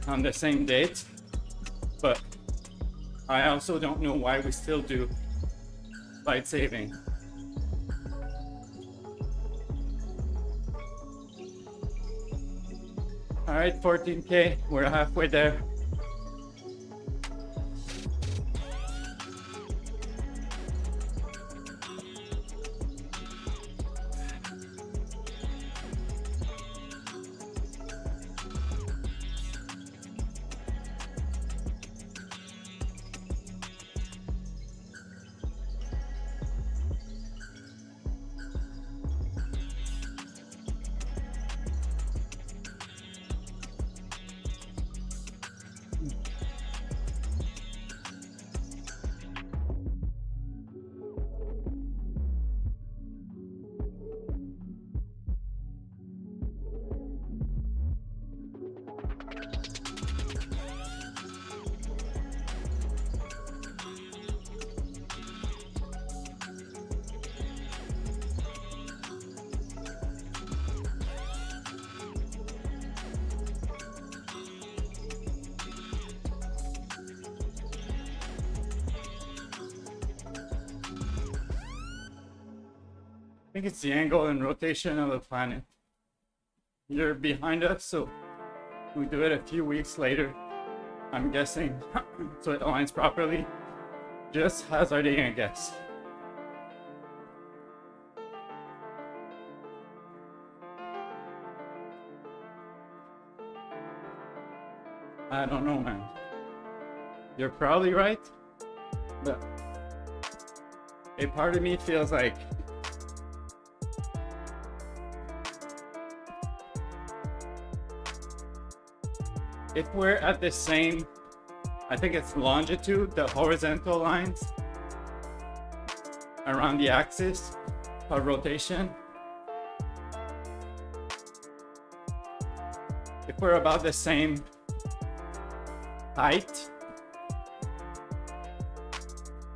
on the same date, but I also don't know why we still do light saving. All right, 14K, we're halfway there. I think it's the angle and rotation of the planet. You're behind us, so we do it a few weeks later, I'm guessing, so it aligns properly. Just hazarding a guess. I don't know, man. You're probably right, but a part of me feels like if we're at the same, I think it's longitude, the horizontal lines around the axis of rotation. If we're about the same height,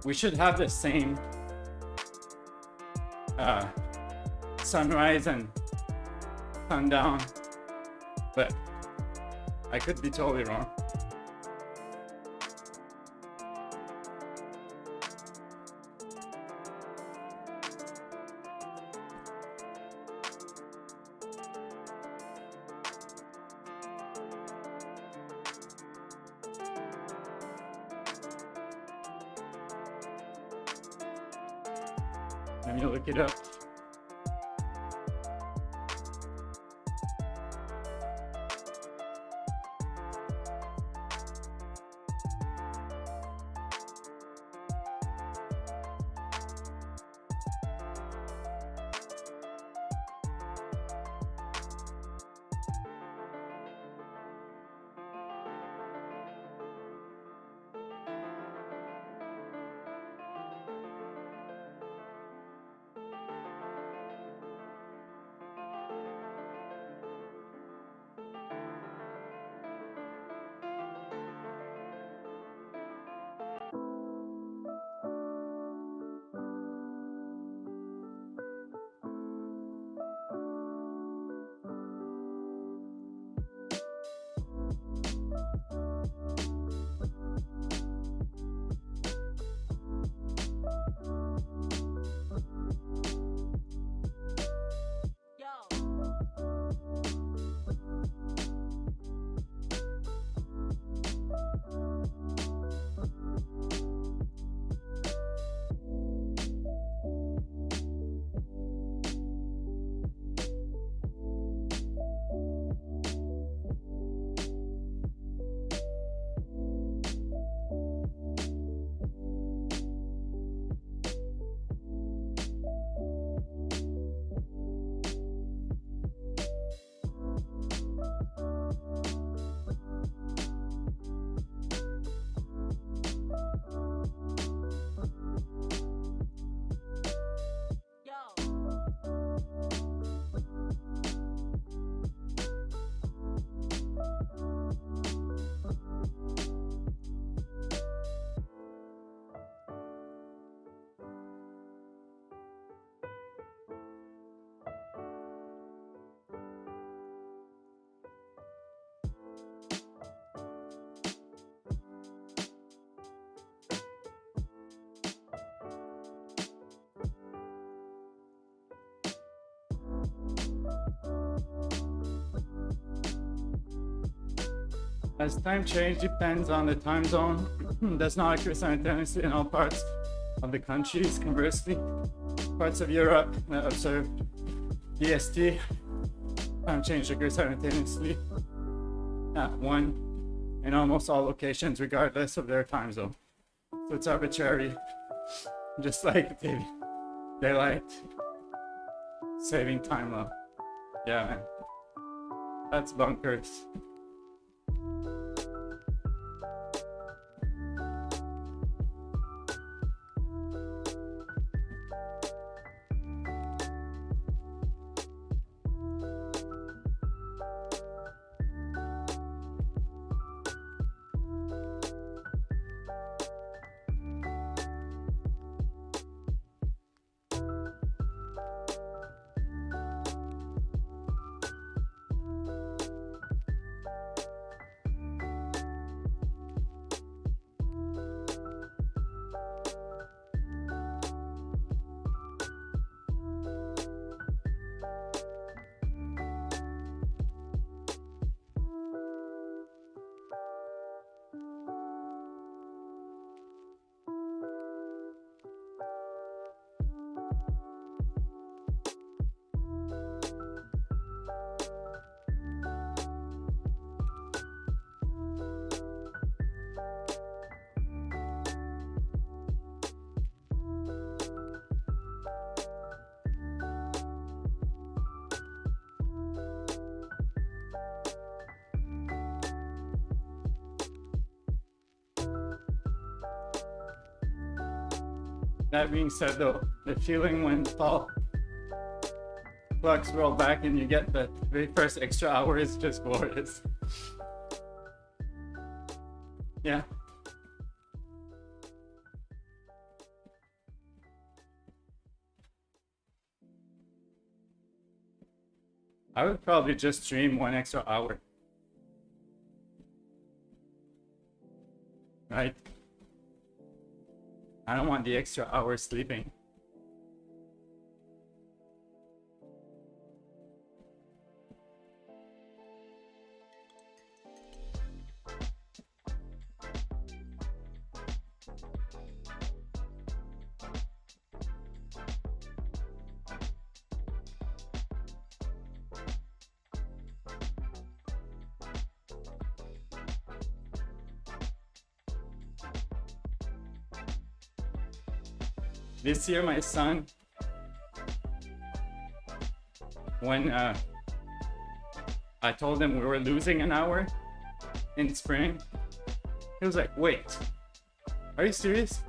we should have the same sunrise and sundown, but I could be totally wrong. Let me look it up. As time change depends on the time zone, does not occur simultaneously in all parts of the countries. Conversely, parts of Europe that observe DST, time change occurs simultaneously at 1 in almost all locations, regardless of their time zone. So it's arbitrary, just like daylight saving time law. Yeah, man. That's bunkers. That being said though, the feeling when fall clocks roll back and you get the very first extra hour is just glorious. Yeah. I would probably just stream 1 extra hour. Right? I don't want the extra hour sleeping. This year, my son, when I told him we were losing an hour in spring, he was like, wait, are you serious?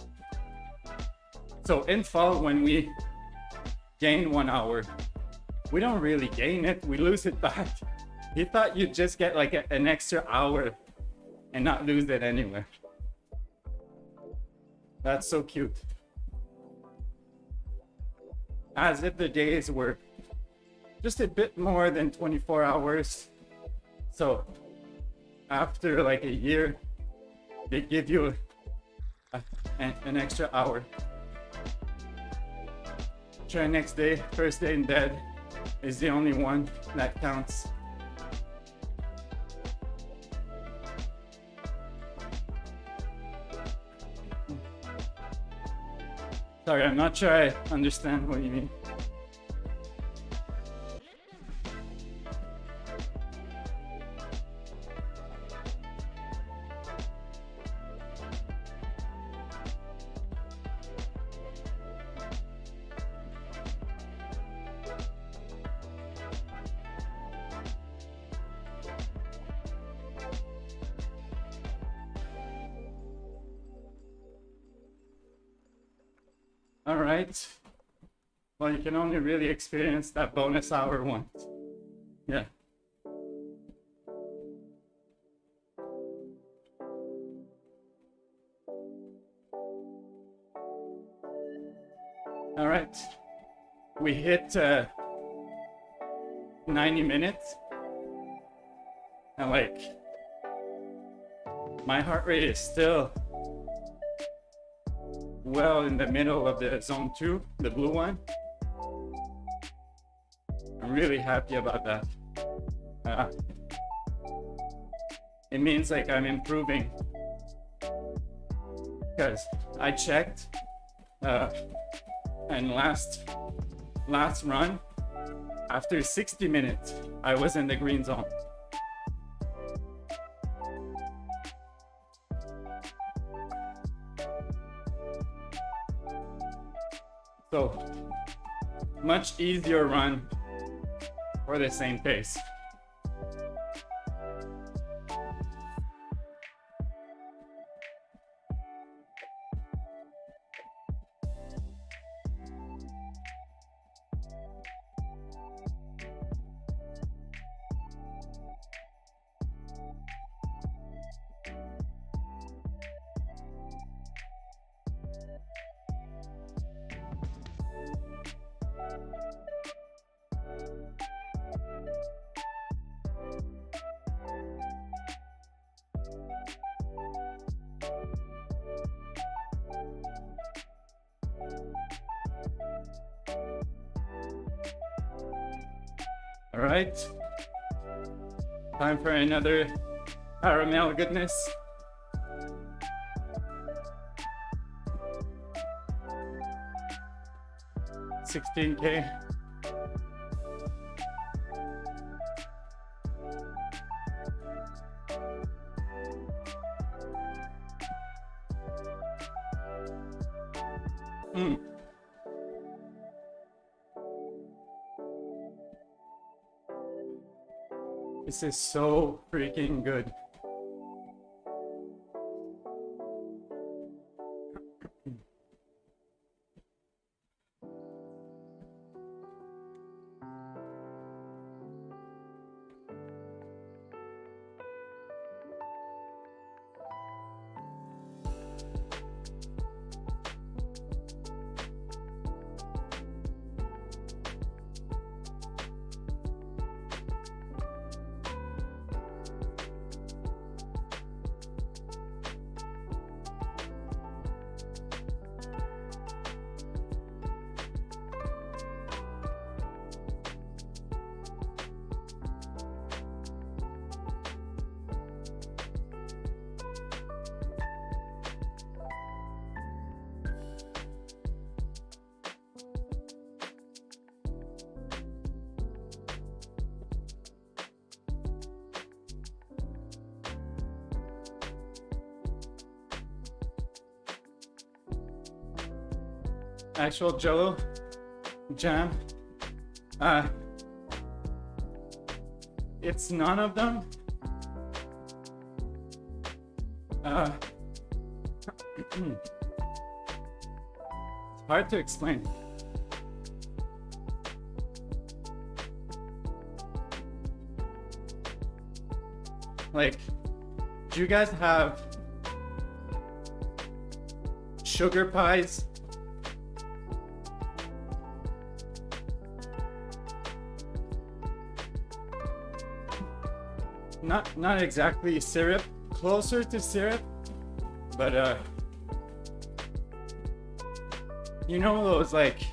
So in fall, when we gain 1 hour, we don't really gain it, we lose it back. He thought you'd just get like an extra hour and not lose it anywhere. That's so cute. As if the days were just a bit more than 24 hours. So after like a year, they give you an extra hour. Try next day, first day in bed is the only one that counts. Sorry, I'm not sure I understand what you mean. All right. Well, you can only really experience that bonus hour once. Yeah. All right. We hit 90 minutes. And like, my heart rate is still well in the middle of the zone 2, the blue one. I'm really happy about that. It means like I'm improving, because I checked and last run, after 60 minutes I was in the green zone. So, much easier run for the same pace. All right, time for another caramel goodness. $16K. This is so freaking good. actual Jello jam. It's none of them. It's hard to explain. Like, do you guys have sugar pies? Not exactly syrup, closer to syrup, but you know those like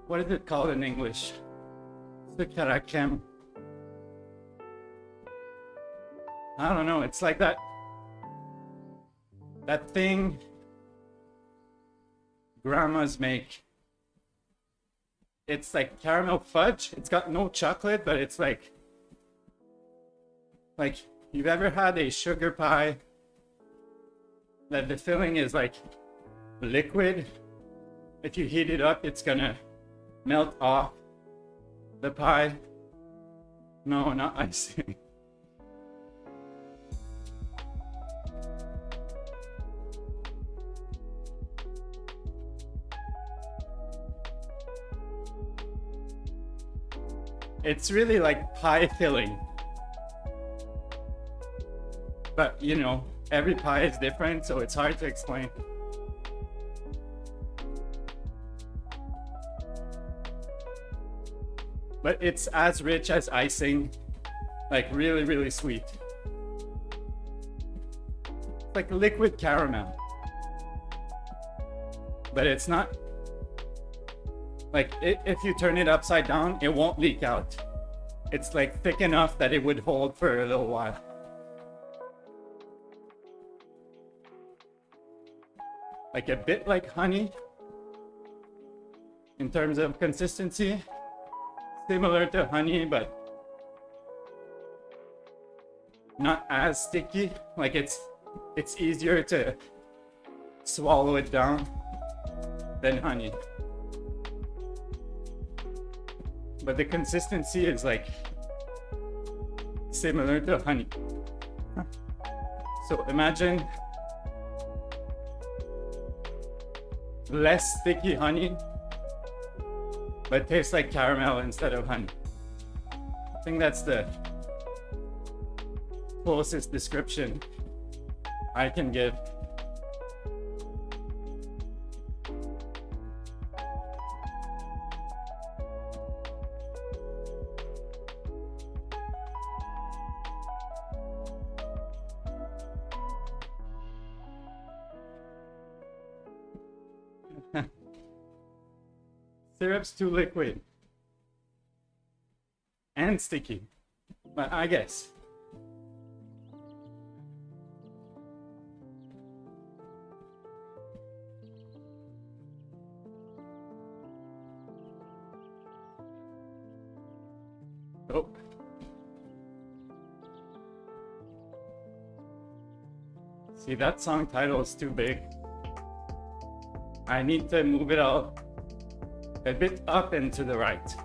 what is it called in English? Sukarakem. I don't know, it's like that thing grandmas make. It's like caramel fudge. It's got no chocolate, but it's like you've ever had a sugar pie that the filling is like liquid. If you heat it up, it's gonna melt off the pie. No, not icing. It's really like pie filling. But you know, every pie is different, so it's hard to explain. But it's as rich as icing, like really, really sweet. It's like liquid caramel. But it's not, like if you turn it upside down, it won't leak out. It's like thick enough that it would hold for a little while. Like a bit like honey in terms of consistency. Similar to honey, but not as sticky. Like it's easier to swallow it down than honey. But the consistency is like similar to honey. So imagine less sticky honey, but tastes like caramel instead of honey. I think that's the closest description I can give. Syrup's too liquid and sticky, but I guess. Oh. See, that song title is too big. I need to move it out a bit up and to the right.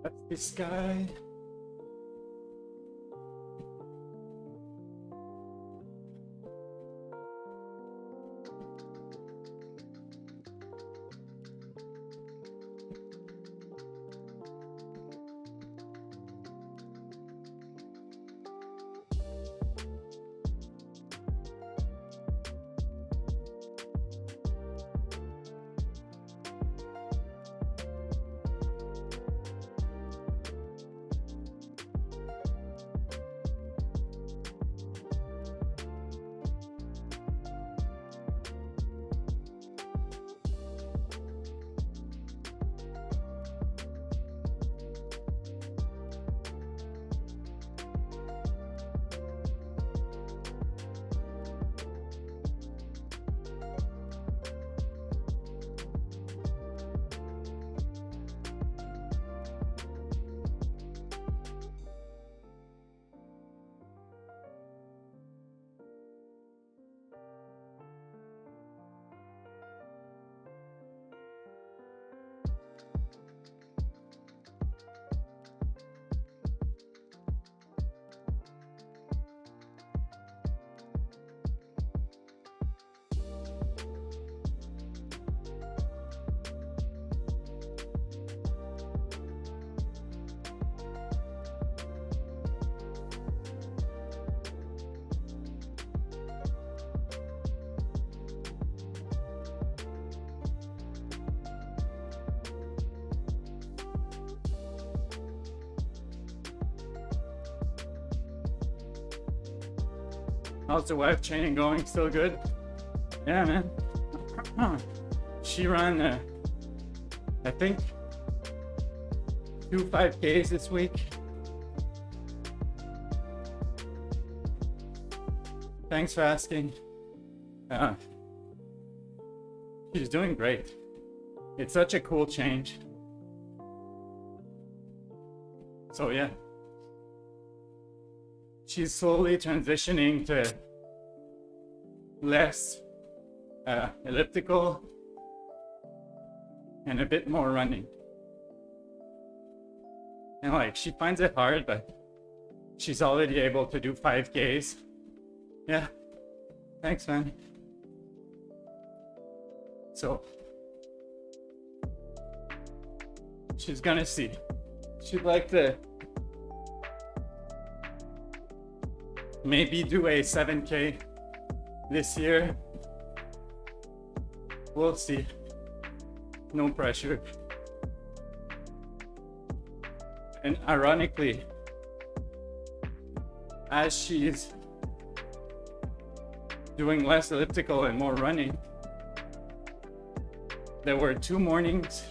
That's this guy. How's the wife training going? Still good? Yeah, man. She ran, I think, 2 5Ks this week. Thanks for asking. She's doing great. It's such a cool change. So yeah. She's slowly transitioning to less elliptical and a bit more running. And like, she finds it hard, but she's already able to do 5Ks. Yeah. Thanks, man. So, she's gonna see. She'd like to maybe do a 7K this year. We'll see. No pressure. And ironically, as she's doing less elliptical and more running, there were 2 mornings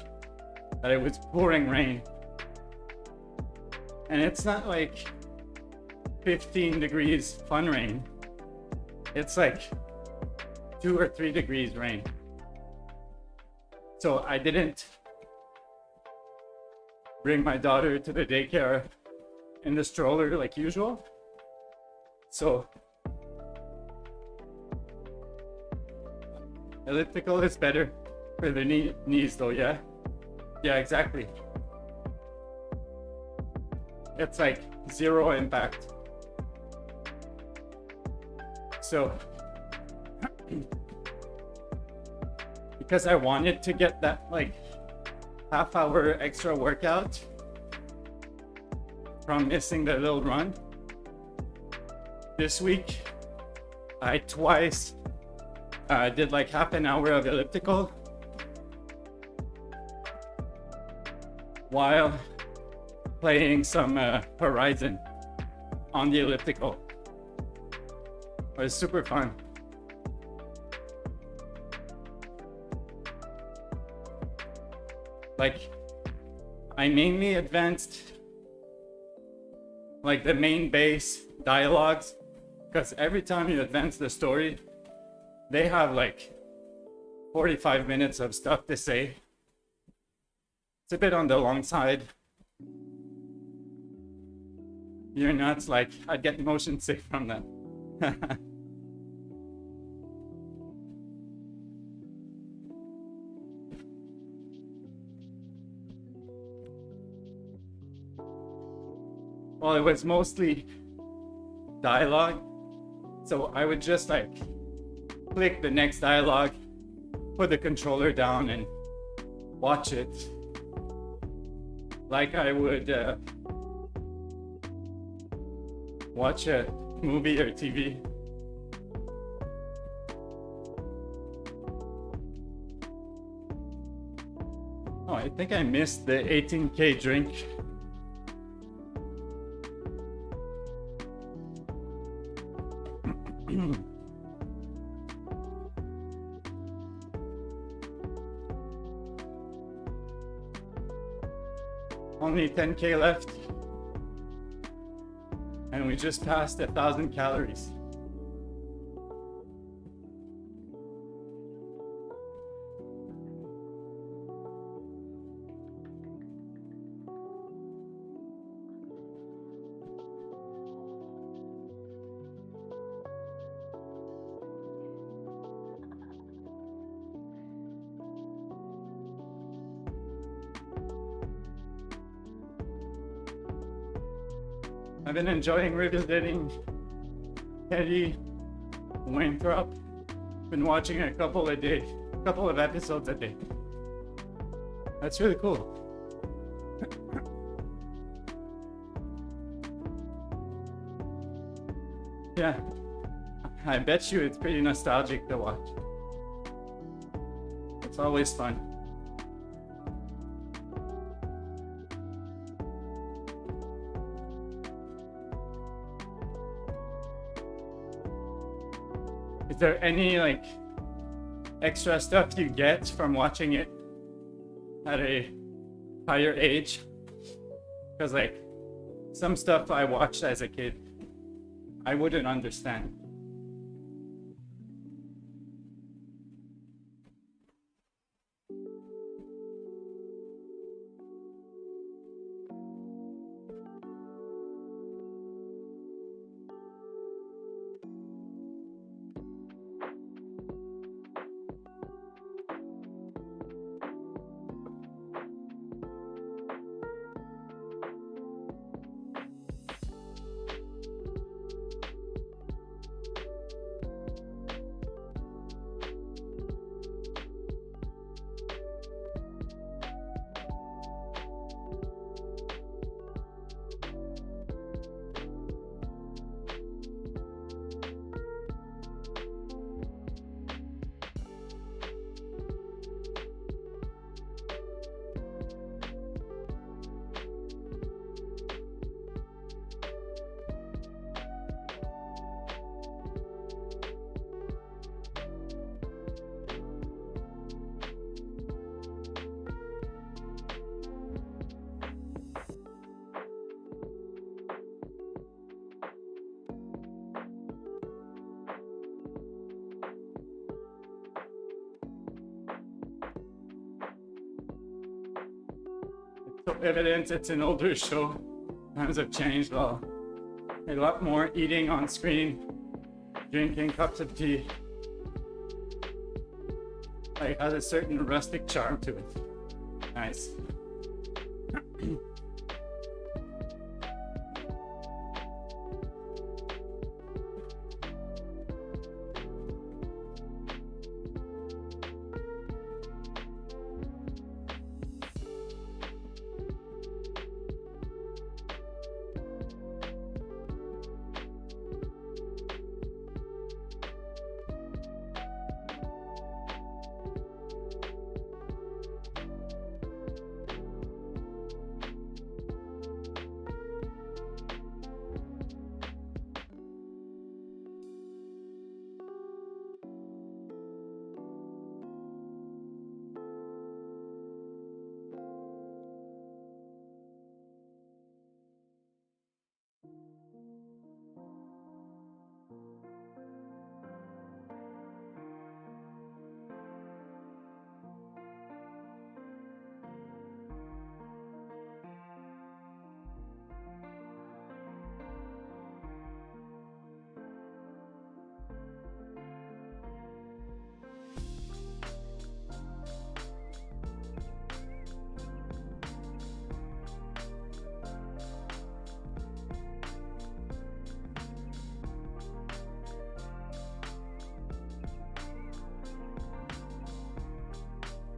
that it was pouring rain. And it's not like 15 degrees fun rain. It's like 2 or 3 degrees rain. So I didn't bring my daughter to the daycare in the stroller like usual. So elliptical is better for the knees though, yeah? Yeah, exactly. It's like 0 impact. So, because I wanted to get that like half-hour extra workout from missing the little run, this week I twice did like half an hour of elliptical while playing some Horizon on the elliptical. It was super fun. Like, I mainly advanced like the main base dialogues, because every time you advance the story, they have like 45 minutes of stuff to say. It's a bit on the long side. You're nuts, like, I'd get motion sick from that. well, it was mostly dialogue. So I would just like click the next dialogue, put the controller down, and watch it like I would watch a movie or TV. Oh, I think I missed the 18K drink. Only 10K left. And we just passed 1,000 calories. I've been enjoying revisiting Teddy Winthrop. Been watching a couple of episodes a day. That's really cool. Yeah, I bet you it's pretty nostalgic to watch. It's always fun. Is there any like extra stuff you get from watching it at a higher age? Because like some stuff I watched as a kid, I wouldn't understand. So evident it's an older show. Times have changed. Well, a lot more eating on screen, drinking cups of tea. Like has a certain rustic charm to it. Nice.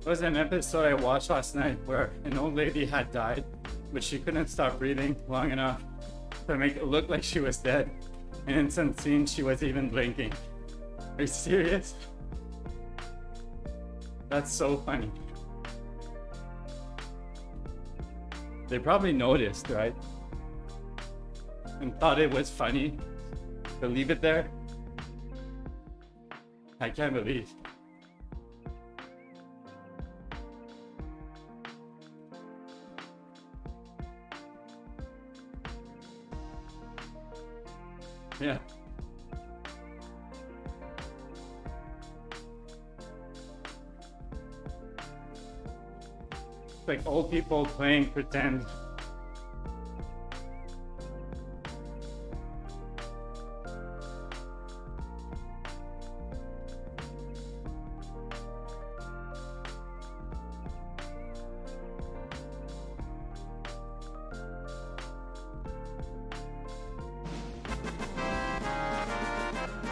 was an episode I watched last night where an old lady had died, but she couldn't stop breathing long enough to make it look like she was dead. And in some scenes, she was even blinking. Are you serious? That's so funny. They probably noticed, right? And thought it was funny to leave it there. I can't believe. Yeah. It's like old people playing pretend.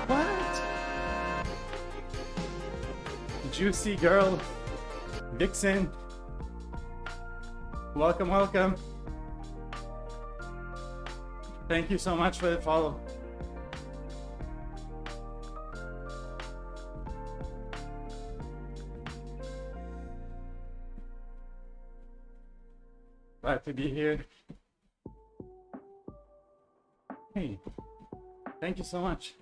What? Juicy girl. Vixen. Welcome, welcome. Thank you so much for the follow. Glad to be here. Hey, thank you so much.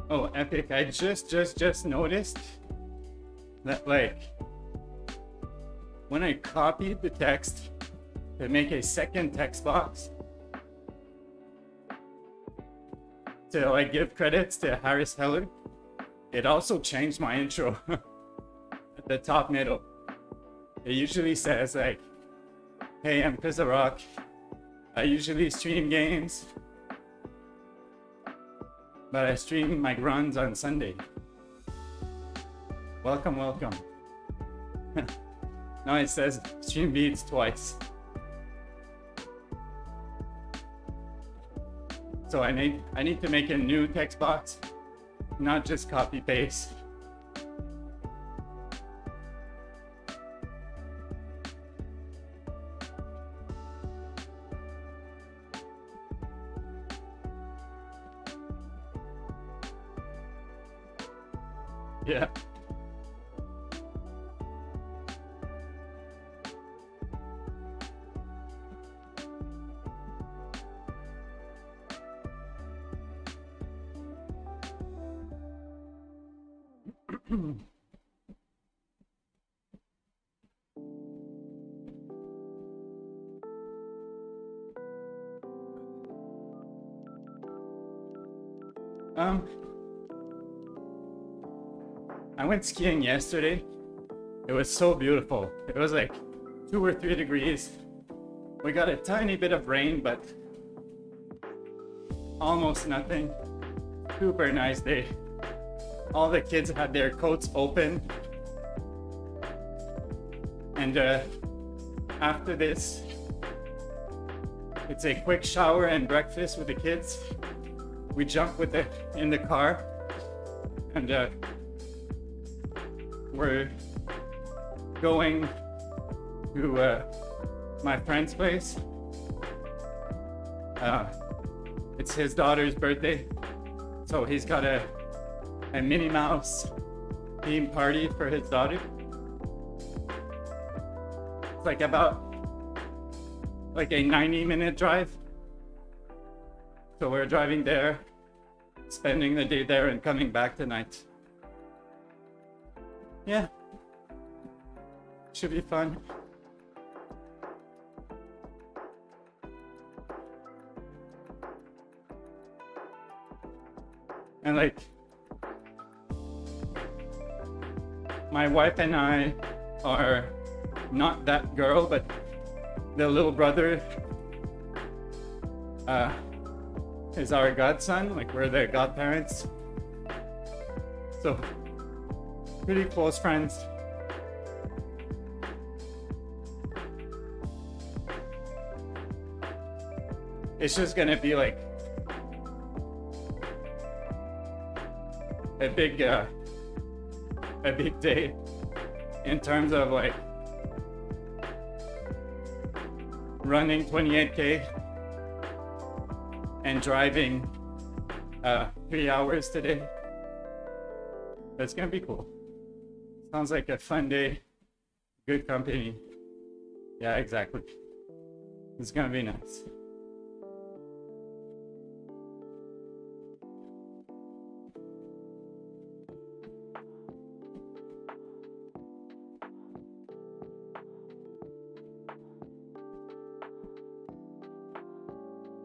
Oh, epic. I just noticed that, like, when I copied the text to make a second text box to, like, give credits to Harris Heller, it also changed my intro at the top middle. It usually says, like, hey, I'm Chris the Rock. I usually stream games, but I stream my runs on Sunday. Welcome, welcome. Now it says stream beats twice. So I need to make a new text box, not just copy paste. Yeah. I went skiing yesterday. It was so beautiful. It was like 2 or 3 degrees. We got a tiny bit of rain, but almost nothing. Super nice day. All the kids had their coats open. And after this, it's a quick shower and breakfast with the kids. We jump in the car, and we're going to my friend's place. It's his daughter's birthday, so he's got a Minnie Mouse theme party for his daughter. It's like about a 90-minute drive. So we're driving there, spending the day there and coming back tonight. Yeah, should be fun. And like, my wife and I are not that girl, but the little brother is our godson. Like, we're their godparents. So, pretty close friends. It's just gonna be like a big day in terms of like running 28K and driving 3 hours today. That's gonna be cool. Sounds like a fun day, good company. Yeah, exactly. It's gonna be nice.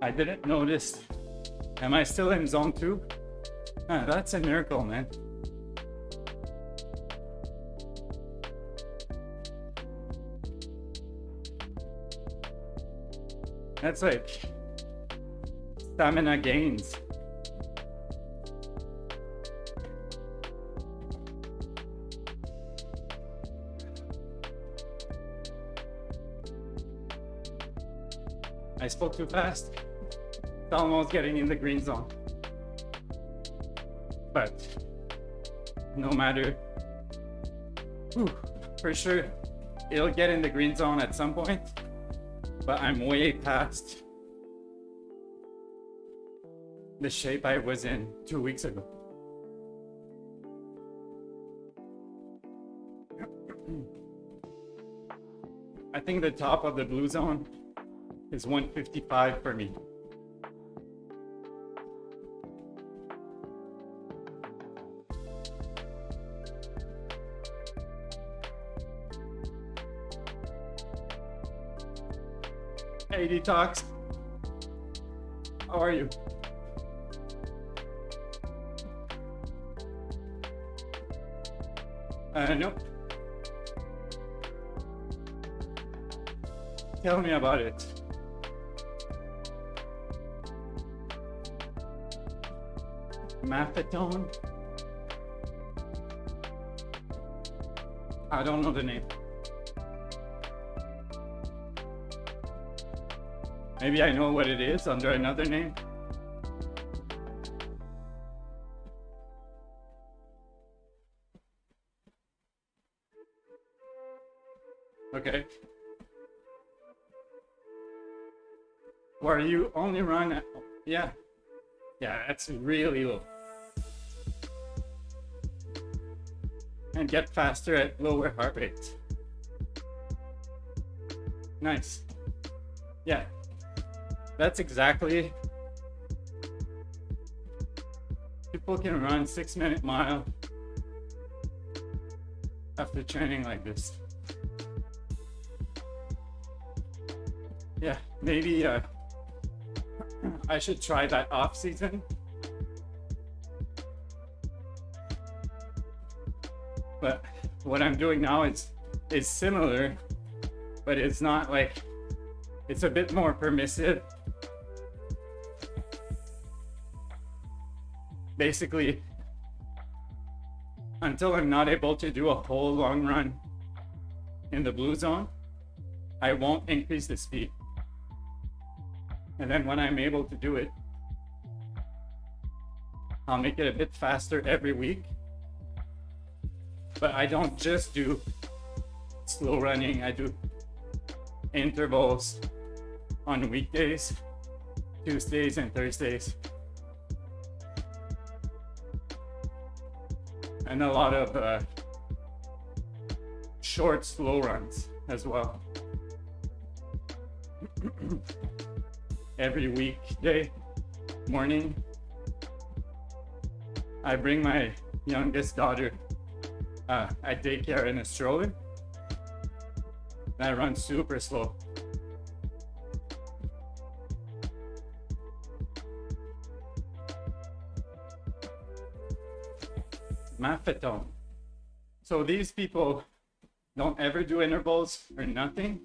I didn't notice. Am I still in zone 2? That's a miracle, man. That's like stamina gains. I spoke too fast. It's almost getting in the green zone. But no matter, for sure, it'll get in the green zone at some point. But I'm way past the shape I was in 2 weeks ago. I think the top of the blue zone is 155 for me. Hey, Detox. How are you? Nope. Tell me about it. Maffetone? I don't know the name. Maybe I know what it is under another name. Okay. Where you only run at, yeah. Yeah, that's really low. And get faster at lower heart rates. Nice. Yeah. That's exactly. People can run 6-minute mile after training like this. Yeah, maybe I should try that off season. But what I'm doing now is similar, but it's not like, it's a bit more permissive. Basically, until I'm not able to do a whole long run in the blue zone, I won't increase the speed. And then when I'm able to do it, I'll make it a bit faster every week. But I don't just do slow running, I do intervals on weekdays, Tuesdays and Thursdays. And a lot of short, slow runs as well. Every weekday morning, I bring my youngest daughter at daycare in a stroller, and I run super slow. Maffetone. So these people don't ever do intervals or nothing.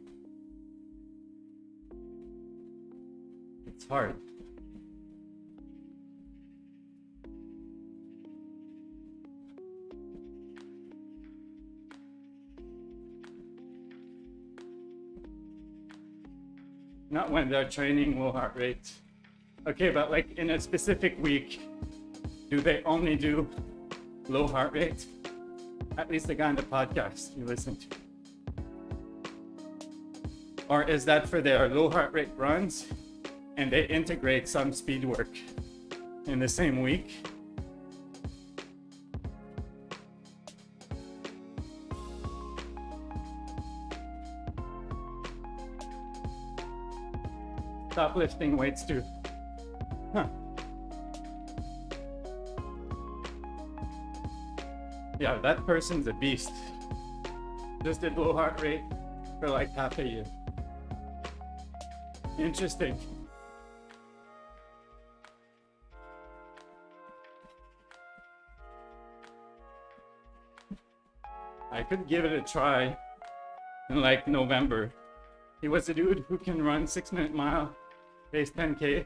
It's hard. Not when they're training low heart rate. Okay, but like in a specific week, do they only do low heart rate? At least the guy on the podcast you listen to. Or is that for their low heart rate runs and they integrate some speed work in the same week? Stop lifting weights too. Huh. Yeah, that person's a beast. Just did low heart rate for like half a year. Interesting. I could give it a try in like November. He was a dude who can run 6-minute mile, pace 10K,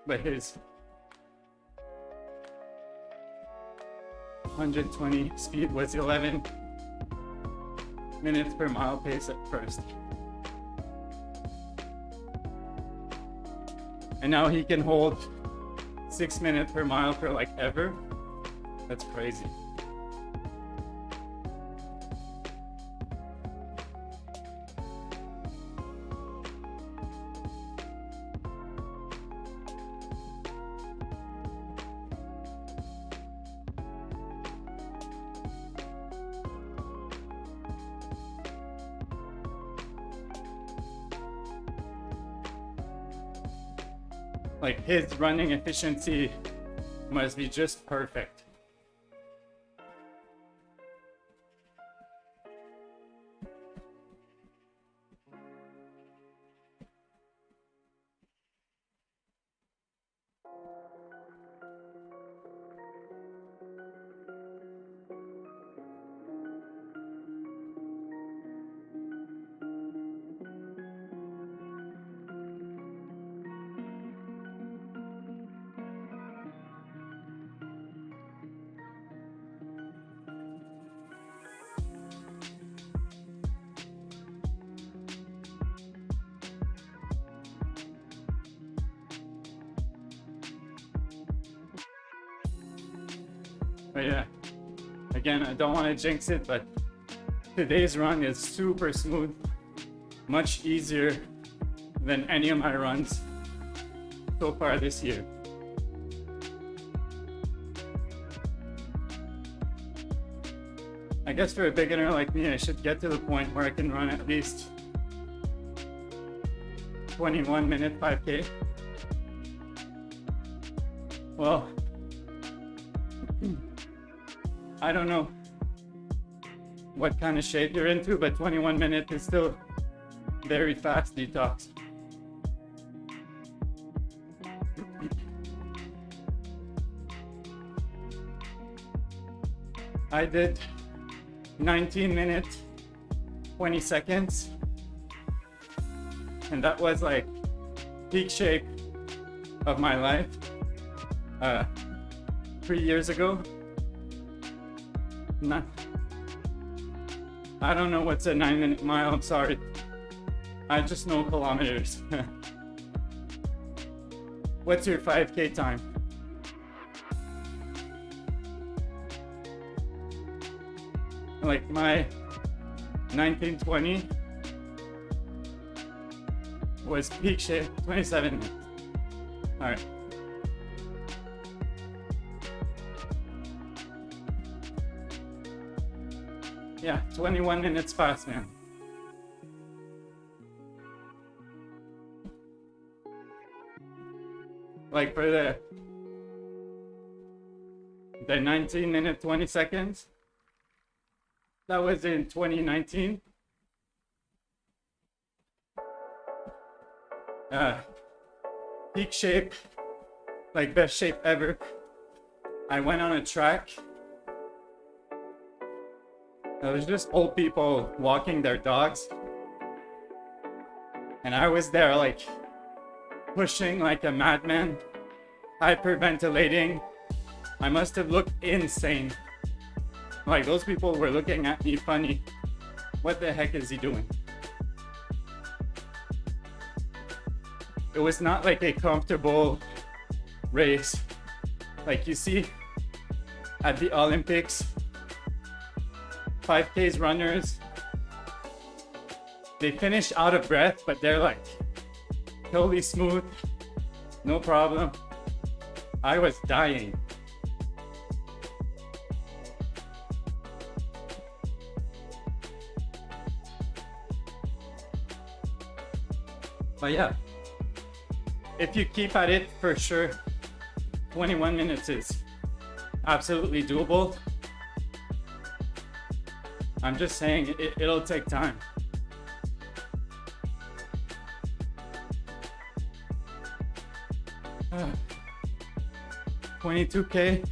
but his 120 speed was 11 minutes per mile pace at first. And now he can hold 6 minutes per mile for like ever. That's crazy. Like his running efficiency must be just perfect. But yeah, again, I don't want to jinx it, but today's run is super smooth, much easier than any of my runs so far this year. I guess for a beginner like me, I should get to the point where I can run at least 21-minute 5K. Well, I don't know what kind of shape you're into, but 21 minutes is still very fast detox. I did 19 minutes, 20 seconds, and that was like peak shape of my life 3 years ago. I don't know what's a 9-minute mile, I'm sorry. I just know kilometers. What's your 5K time? Like my 1920 was peak shape, 27 minutes. All right. Yeah, 21 minutes fast, man. Like for The 19 minute 20 seconds. That was in 2019. Peak shape, like best shape ever. I went on a track. It was just old people walking their dogs. And I was there like pushing like a madman, hyperventilating. I must have looked insane. Like those people were looking at me funny. What the heck is he doing? It was not like a comfortable race. Like you see at the Olympics, 5Ks runners, they finish out of breath, but they're like totally smooth, no problem. I was dying. But yeah, if you keep at it, for sure, 21 minutes is absolutely doable. I'm just saying it'll take time. Uh, 22K,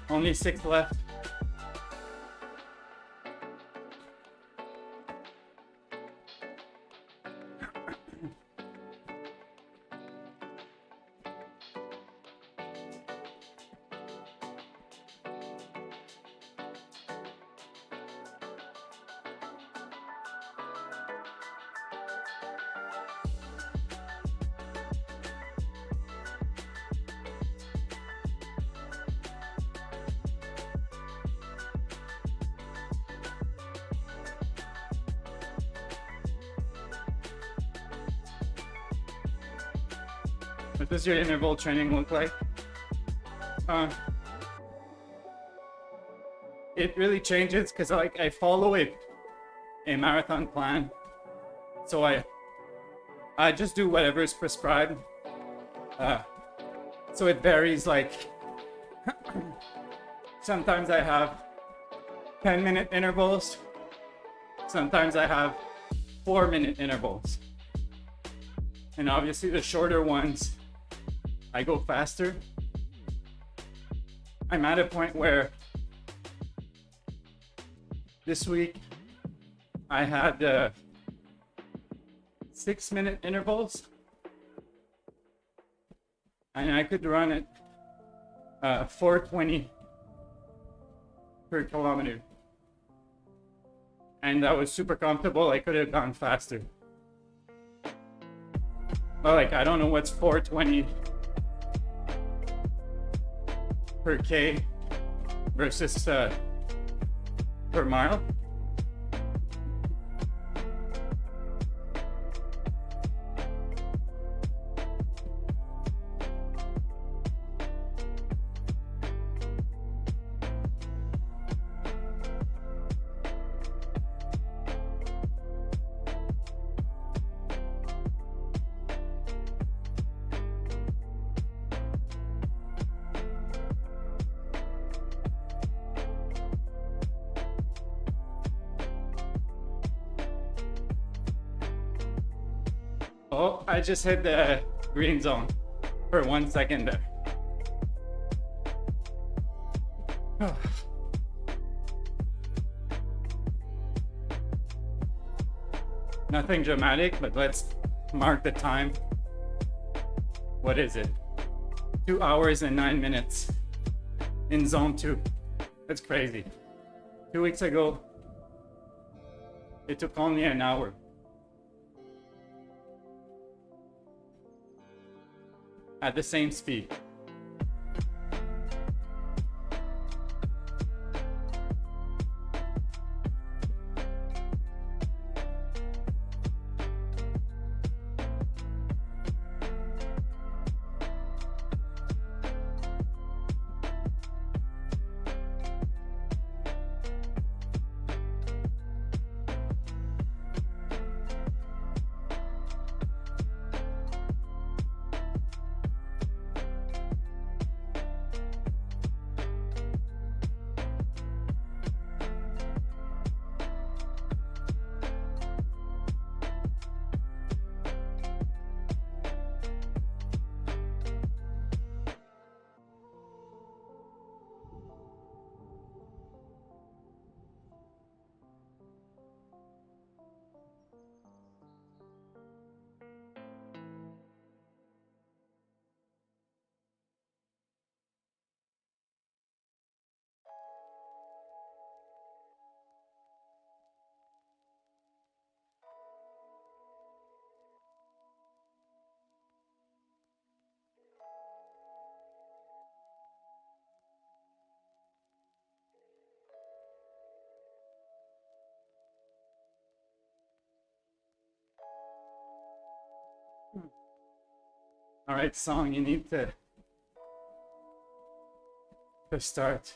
only 6 left. What does your interval training look like? It really changes because like I follow a marathon plan, so I just do whatever is prescribed. So it varies. Like sometimes I have 10-minute intervals. Sometimes I have 4-minute intervals. And obviously the shorter ones, I go faster. I'm at a point where this week I had 6-minute intervals, and I could run at 4:20 per kilometer, and that was super comfortable. I could have gone faster, but like I don't know what's 4:20 per K versus per mile. Oh, I just hit the green zone for 1 second there. Nothing dramatic, but let's mark the time. What is it? 2 hours and 9 minutes in zone 2. That's crazy. 2 weeks ago, it took only an hour. At the same speed. All right, song, you need to start.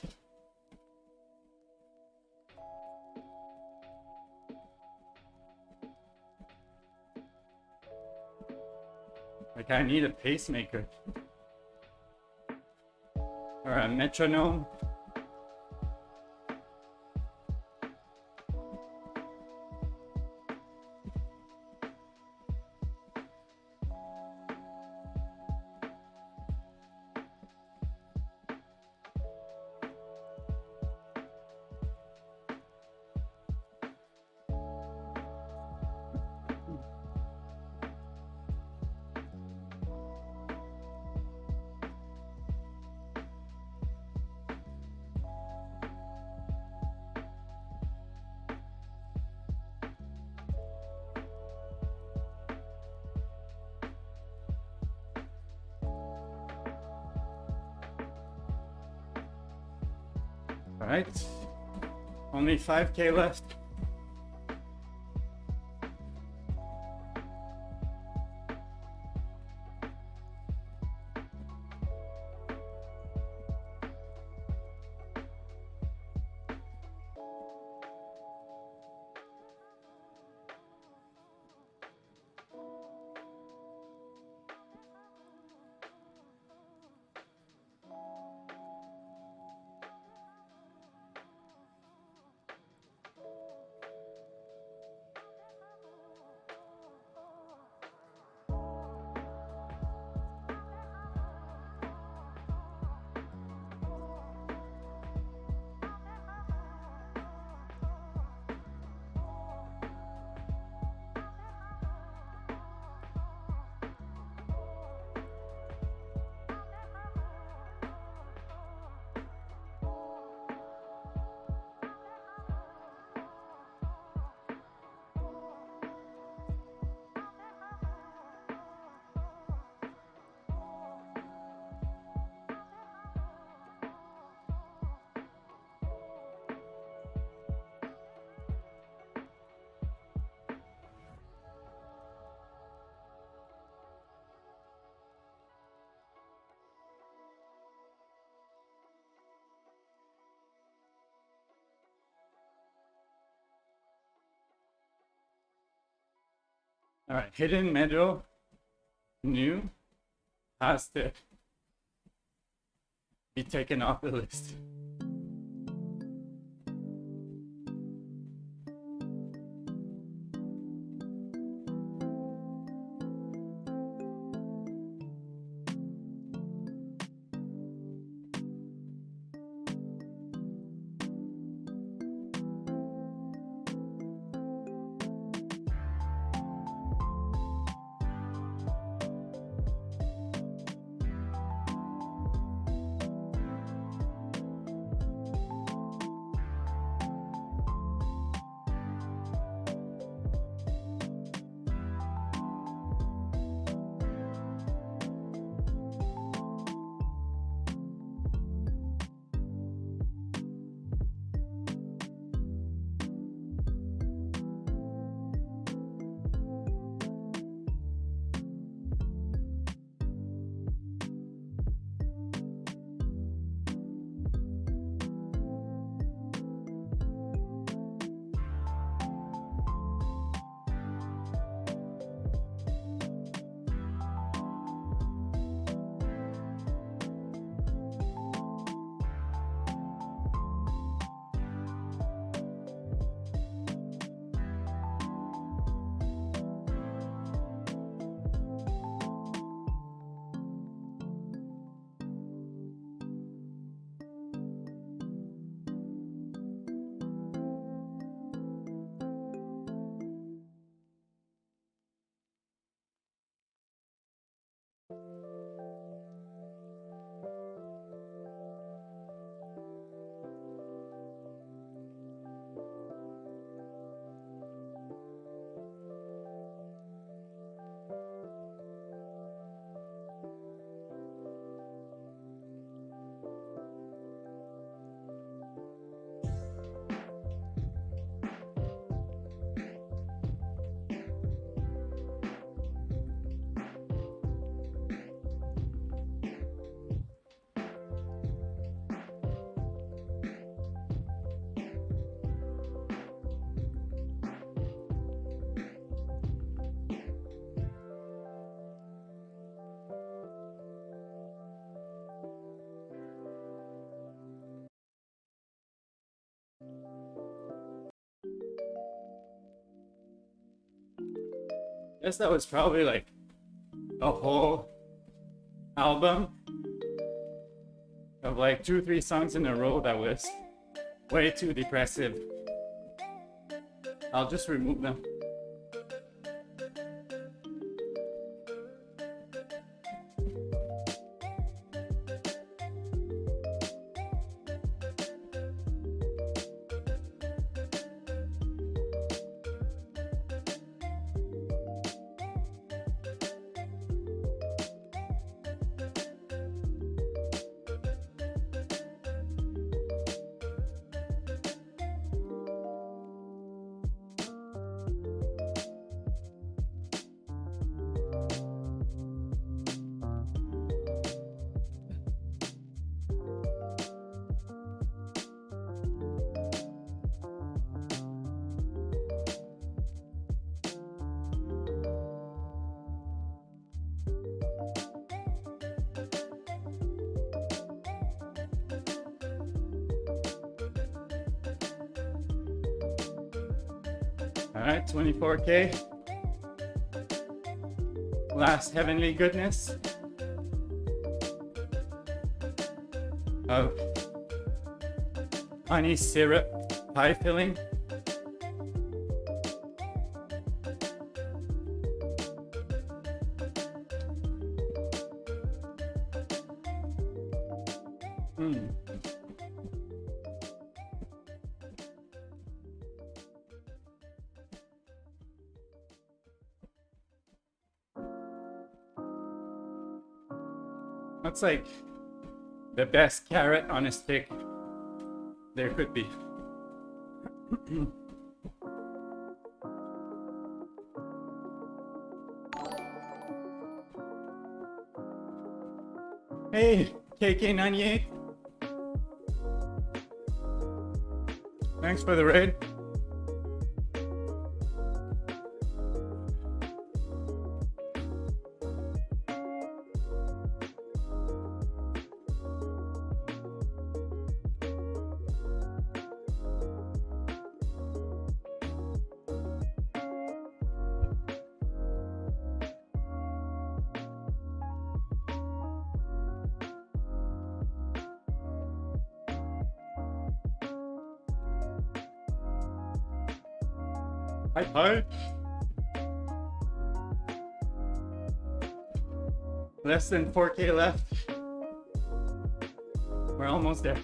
Like, I need a pacemaker or a metronome. All right, only 5K left. All right, Hidden Meadow, new, has to be taken off the list. guess that was probably like a whole album of like 2-3 songs in a row that was way too depressive. I'll just remove them. Alright, 24K. Last heavenly goodness of honey syrup pie filling. That's like the best carrot on a stick there could be. Hey, KK98. Thanks for the raid. Hi. Less than 4K left. We're almost there.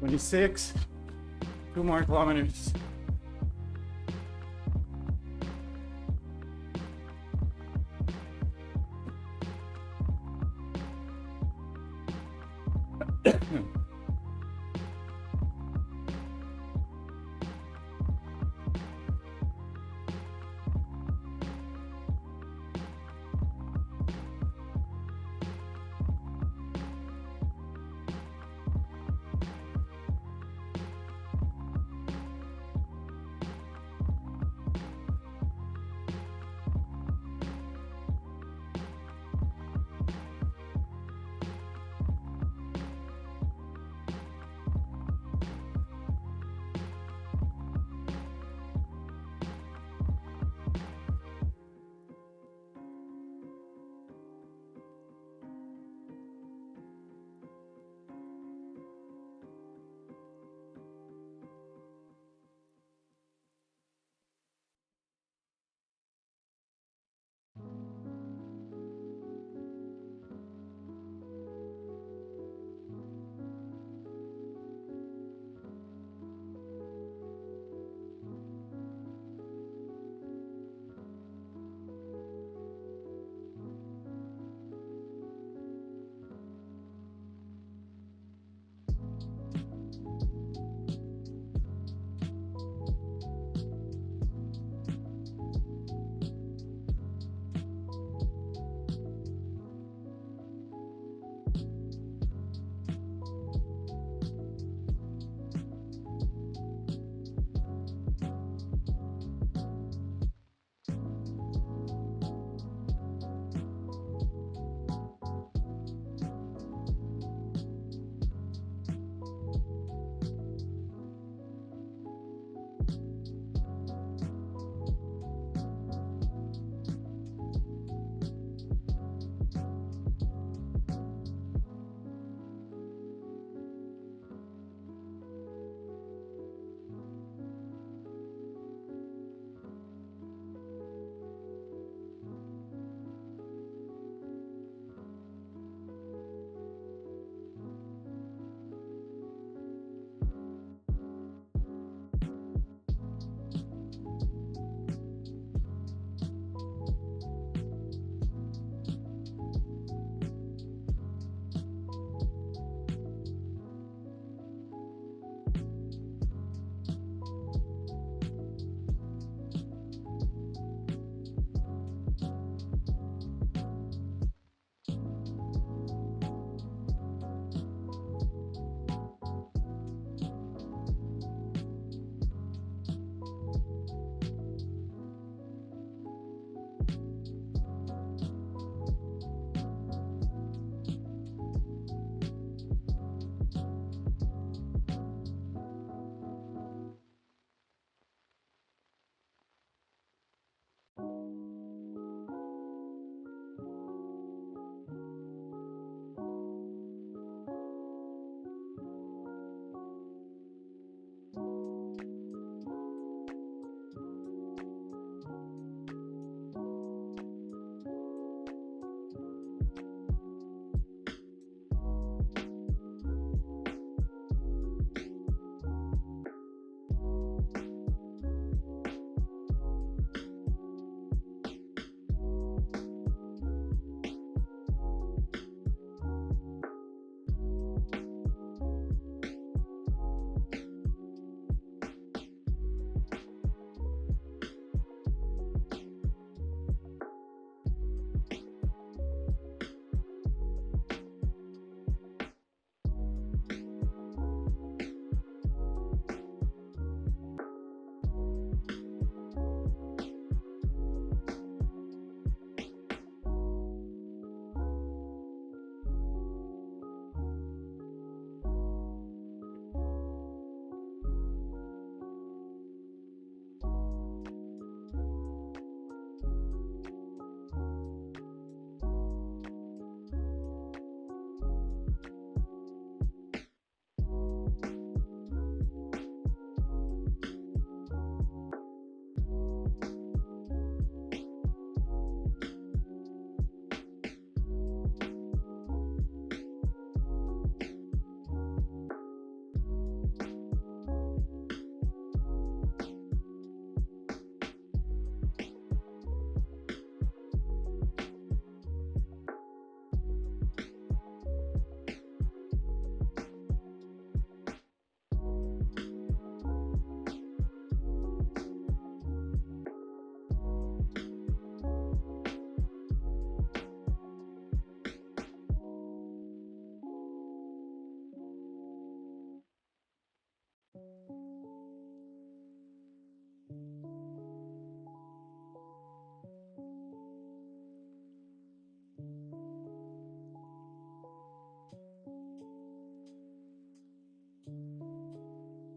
26. 2 more kilometers.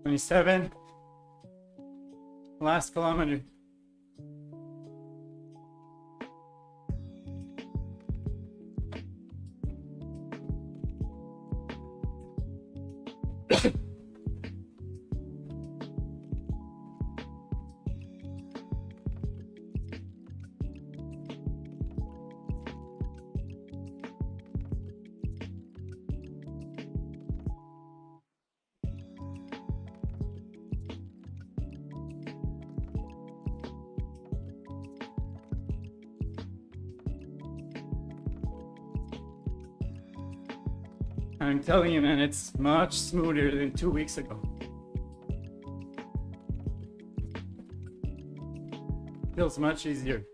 27. Last kilometer. I'm telling you, man, it's much smoother than 2 weeks ago. Feels much easier.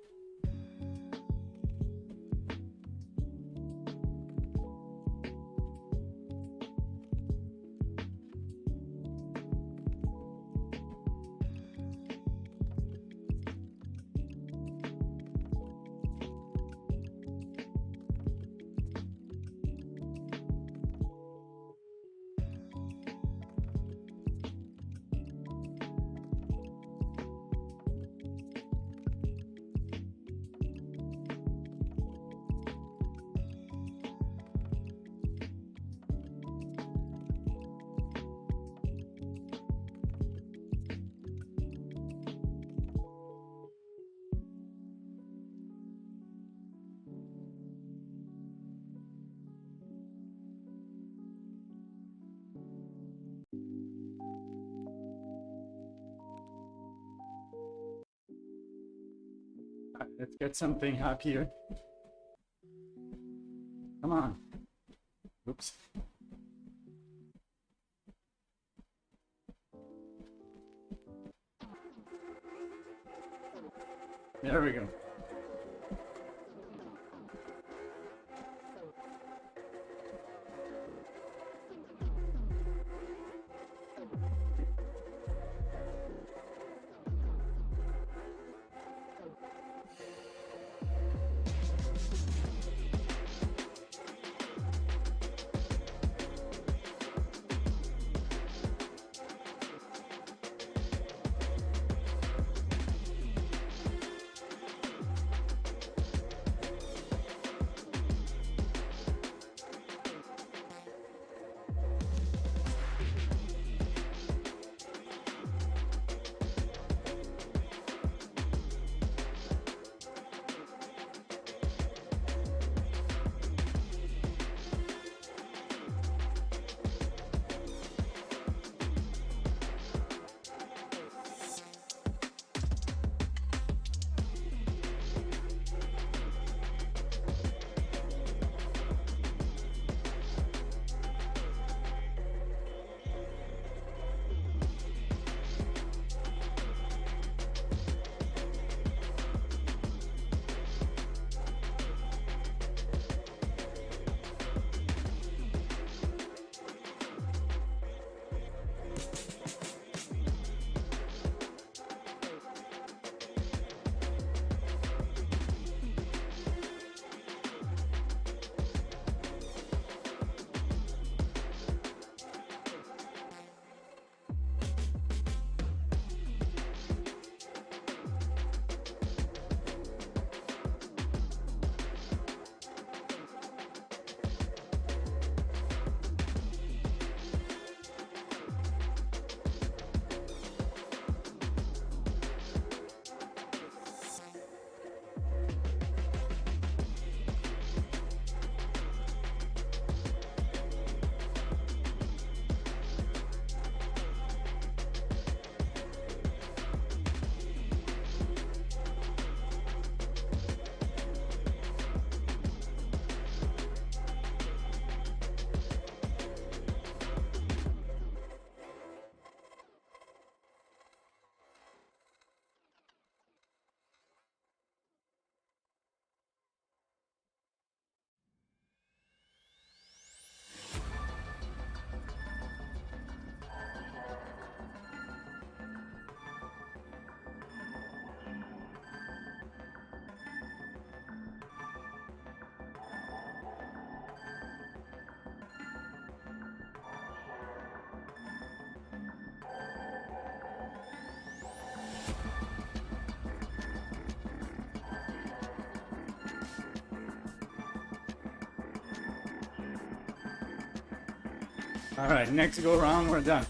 Let's get something happier. Come on. Oops. There we go. All right, next go round, we're done.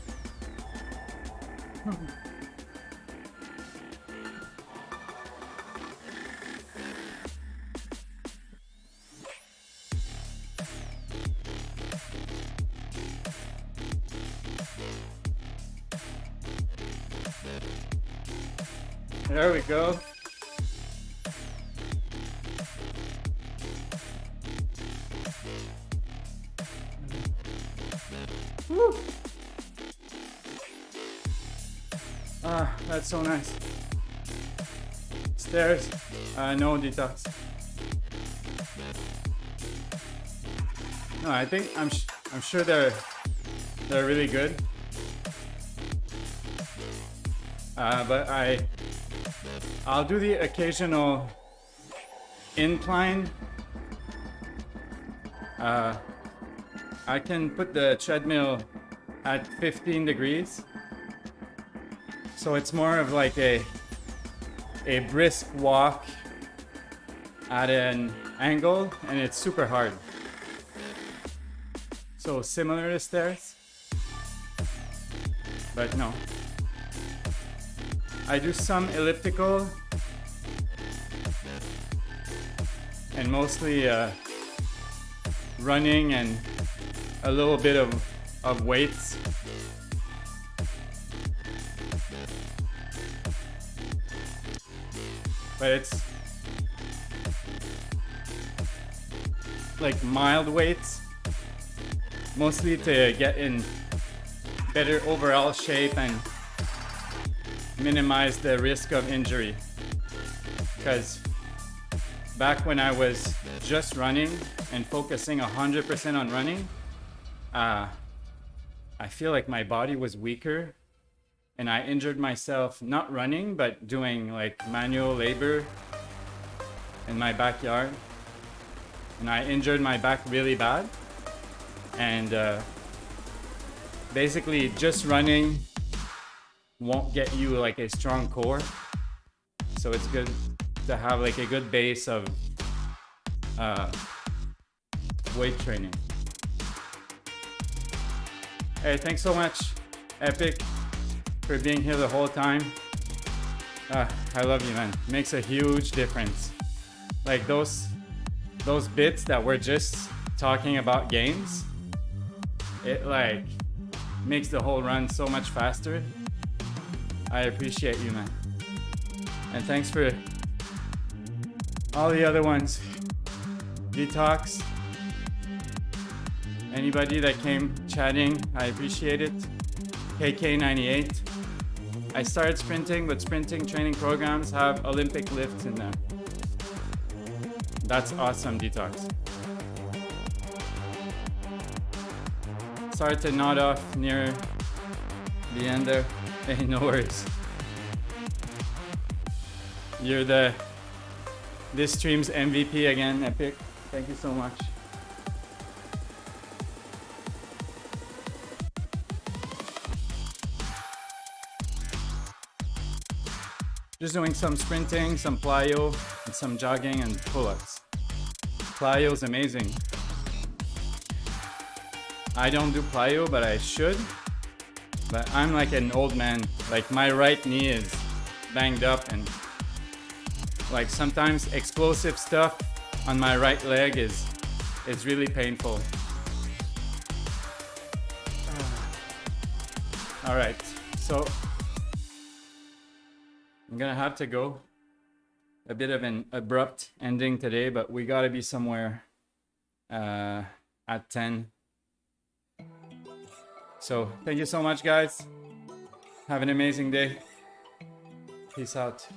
There we go. Woo. Ah, that's so nice. Stairs, no detox. No, I think I'm sure they're really good. But I'll do the occasional incline. I can put the treadmill at 15 degrees. So it's more of like a brisk walk at an angle, and it's super hard. So similar to stairs, but no. I do some elliptical and mostly running and a little bit of weights. But it's like mild weights, mostly to get in better overall shape and minimize the risk of injury. Because back when I was just running and focusing 100% on running, I feel like my body was weaker, and I injured myself not running but doing like manual labor in my backyard, and I injured my back really bad. And basically just running won't get you like a strong core, so it's good to have like a good base of weight training. Hey, thanks so much, Epic, for being here the whole time. I love you, man. It makes a huge difference. Like those bits that we're just talking about games, it like makes the whole run so much faster. I appreciate you, man. And thanks for all the other ones. Detox. Anybody that came chatting, I appreciate it. KK98. I started sprinting, but sprinting training programs have Olympic lifts in them. That's awesome, Detox. Sorry to nod off near the end there. Hey, no worries. You're this stream's MVP again, Epic. Thank you so much. Just doing some sprinting, some plyo, and some jogging and pull-ups. Plyo is amazing. I don't do plyo, but I should. But I'm like an old man. Like my right knee is banged up, and like sometimes explosive stuff on my right leg is really painful. All right, so I'm gonna have to go. A bit of an abrupt ending today, but we gotta be somewhere at 10. So thank you so much, guys. Have an amazing day. Peace out.